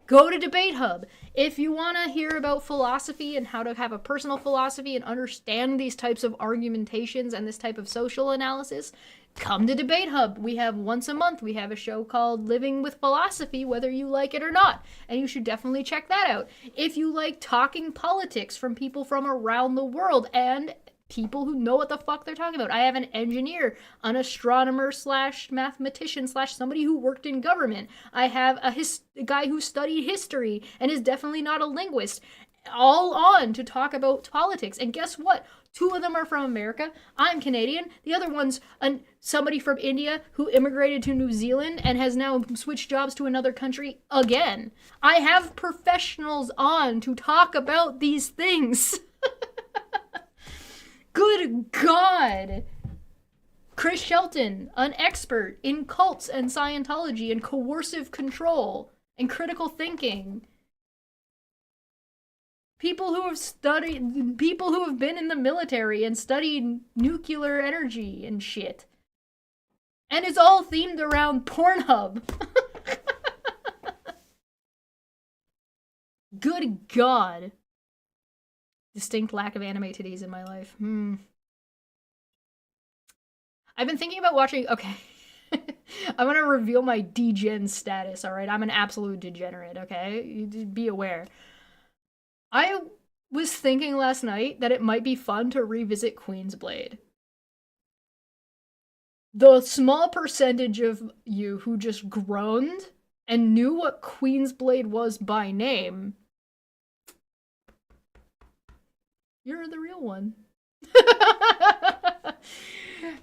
[SPEAKER 2] go to Debate Hub. If you want to hear about philosophy and how to have a personal philosophy and understand these types of argumentations and this type of social analysis, come to Debate Hub. We have once a month, we have a show called Living with Philosophy, whether you like it or not. And you should definitely check that out. If you like talking politics from people from around the world and people who know what the fuck they're talking about. I have an engineer, an astronomer / mathematician / somebody who worked in government. I have a guy who studied history and is definitely not a linguist. All on to talk about politics. And guess what? 2 of them are from America. I'm Canadian. The other one's somebody from India who immigrated to New Zealand and has now switched jobs to another country again. I have professionals on to talk about these things. Good God! Chris Shelton, an expert in cults and Scientology and coercive control and critical thinking. People who have been in the military and studied nuclear energy and shit. And it's all themed around Pornhub. Good God. Distinct lack of anime titties in my life. I've been thinking about watching... Okay. I'm gonna reveal my degen status, alright? I'm an absolute degenerate, okay? Be aware. I was thinking last night that it might be fun to revisit Queen's Blade. The small percentage of you who just groaned and knew what Queensblade was by name, you're the real one.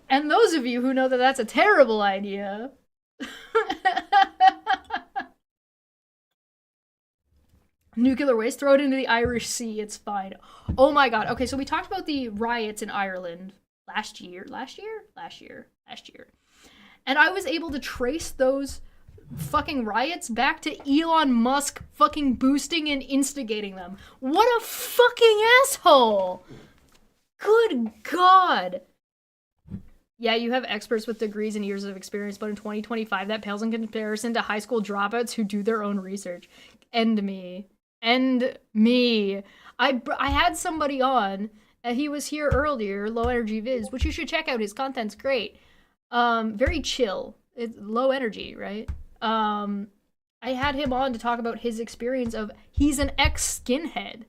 [SPEAKER 2] And those of you who know that that's a terrible idea, nuclear waste, throw it into the Irish Sea, it's fine. Oh my god. Okay, so we talked about the riots in Ireland last year. And I was able to trace those fucking riots back to Elon Musk fucking boosting and instigating them. What a fucking asshole! Good God! Yeah, you have experts with degrees and years of experience, but in 2025, that pales in comparison to high school dropouts who do their own research. End me. End me. I had somebody on, and he was here earlier, Low Energy Viz, which you should check out. His content's great. Very chill. It's low energy, right? I had him on to talk about his experience of he's an ex-skinhead.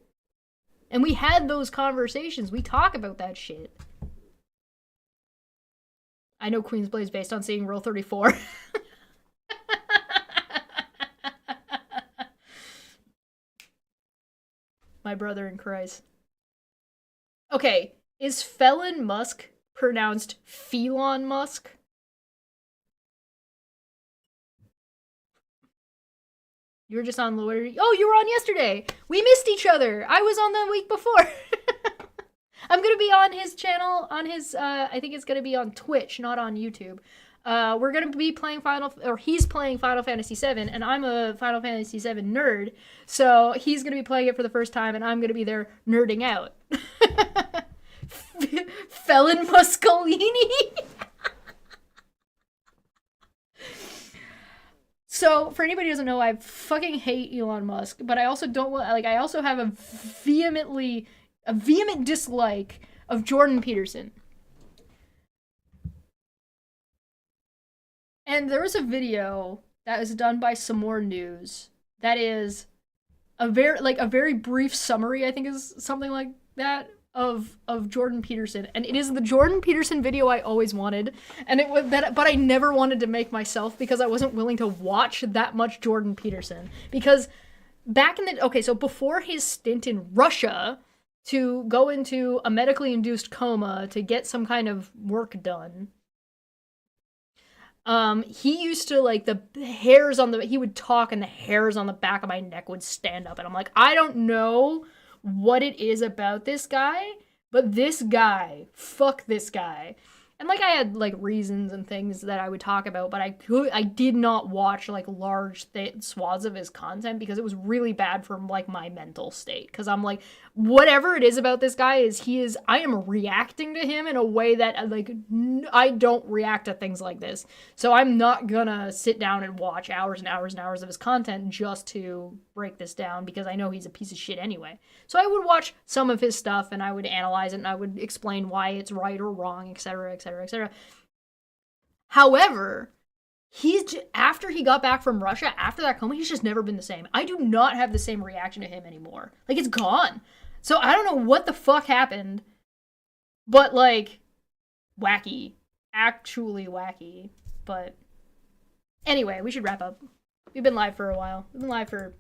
[SPEAKER 2] And we had those conversations. We talk about that shit. I know Queensblade is based on seeing Rule 34. My brother in Christ. Okay, is Felon Musk pronounced Felon Musk? You were just on the... Oh, you were on yesterday. We missed each other. I was on the week before. I'm going to be on his channel, on his, I think it's going to be on Twitch, not on YouTube. We're going to be playing he's playing Final Fantasy VII, and I'm a Final Fantasy VII nerd, so he's going to be playing it for the first time, and I'm going to be there nerding out. Felon Muscolini? So, for anybody who doesn't know, I fucking hate Elon Musk, but I also don't want, I also have a vehement dislike of Jordan Peterson. And there was a video that was done by Some More News that is a very brief summary, I think is something like that, of Jordan Peterson. And it is the Jordan Peterson video I always wanted. And it was that, but I never wanted to make myself because I wasn't willing to watch that much Jordan Peterson. Because back in so before his stint in Russia, to go into a medically induced coma to get some kind of work done, he used to, he would talk and the hairs on the back of my neck would stand up, and I'm like, I don't know what it is about this guy, but this guy, fuck this guy. And I had reasons and things that I would talk about, but I did not watch large swaths of his content because it was really bad for my mental state. Because I'm like, whatever it is about this guy I am reacting to him in a way that I don't react to things like this. So I'm not gonna sit down and watch hours and hours and hours of his content just to break this down because I know he's a piece of shit anyway. So I would watch some of his stuff and I would analyze it and I would explain why it's right or wrong, etc., etc., etc. However, after he got back from Russia, after that coma, he's just never been the same. I do not have the same reaction to him anymore. It's gone. So I don't know what the fuck happened, but wacky. Actually wacky. But anyway, we should wrap up. We've been live for a while. We've been live for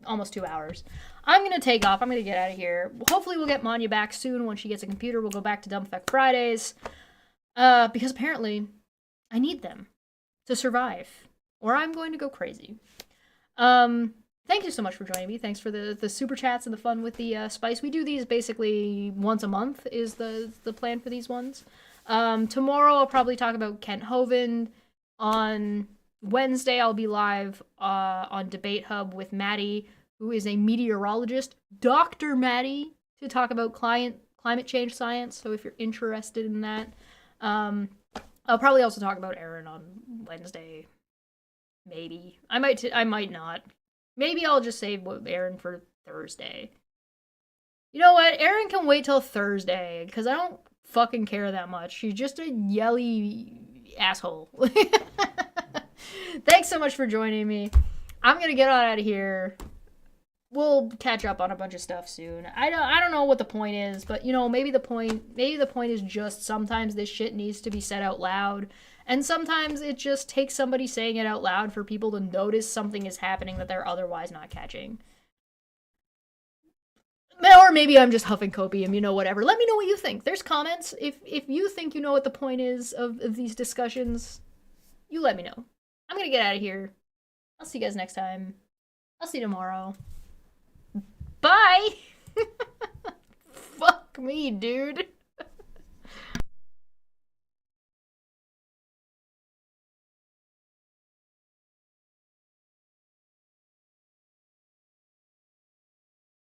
[SPEAKER 2] almost 2 hours. I'm going to take off. I'm going to get out of here. Hopefully we'll get Manya back soon. When she gets a computer, we'll go back to Dumb Effect Fridays. Because apparently I need them to survive. Or I'm going to go crazy. Thank you so much for joining me. Thanks for the super chats and the fun with the spice. We do these basically once a month is the plan for these ones. Tomorrow I'll probably talk about Kent Hovind. On Wednesday I'll be live on Debate Hub with Maddie, who is a meteorologist, Dr. Maddie, to talk about climate change science. So if you're interested in that, I'll probably also talk about Aaron on Wednesday. Maybe. I might not. Maybe I'll just save Aaron for Thursday. You know what? Aaron can wait till Thursday, because I don't fucking care that much. She's just a yelly asshole. Thanks so much for joining me. I'm gonna get on out of here. we'll catch up on a bunch of stuff soon. I don't know what the point is, but you know, maybe the point is just sometimes this shit needs to be said out loud. And sometimes it just takes somebody saying it out loud for people to notice something is happening that they're otherwise not catching. Or maybe I'm just huffing copium, you know, whatever. Let me know what you think. There's comments. If you think you know what the point is of these discussions, you let me know. I'm gonna get out of here. I'll see you guys next time. I'll see you tomorrow. Bye! Fuck me, dude.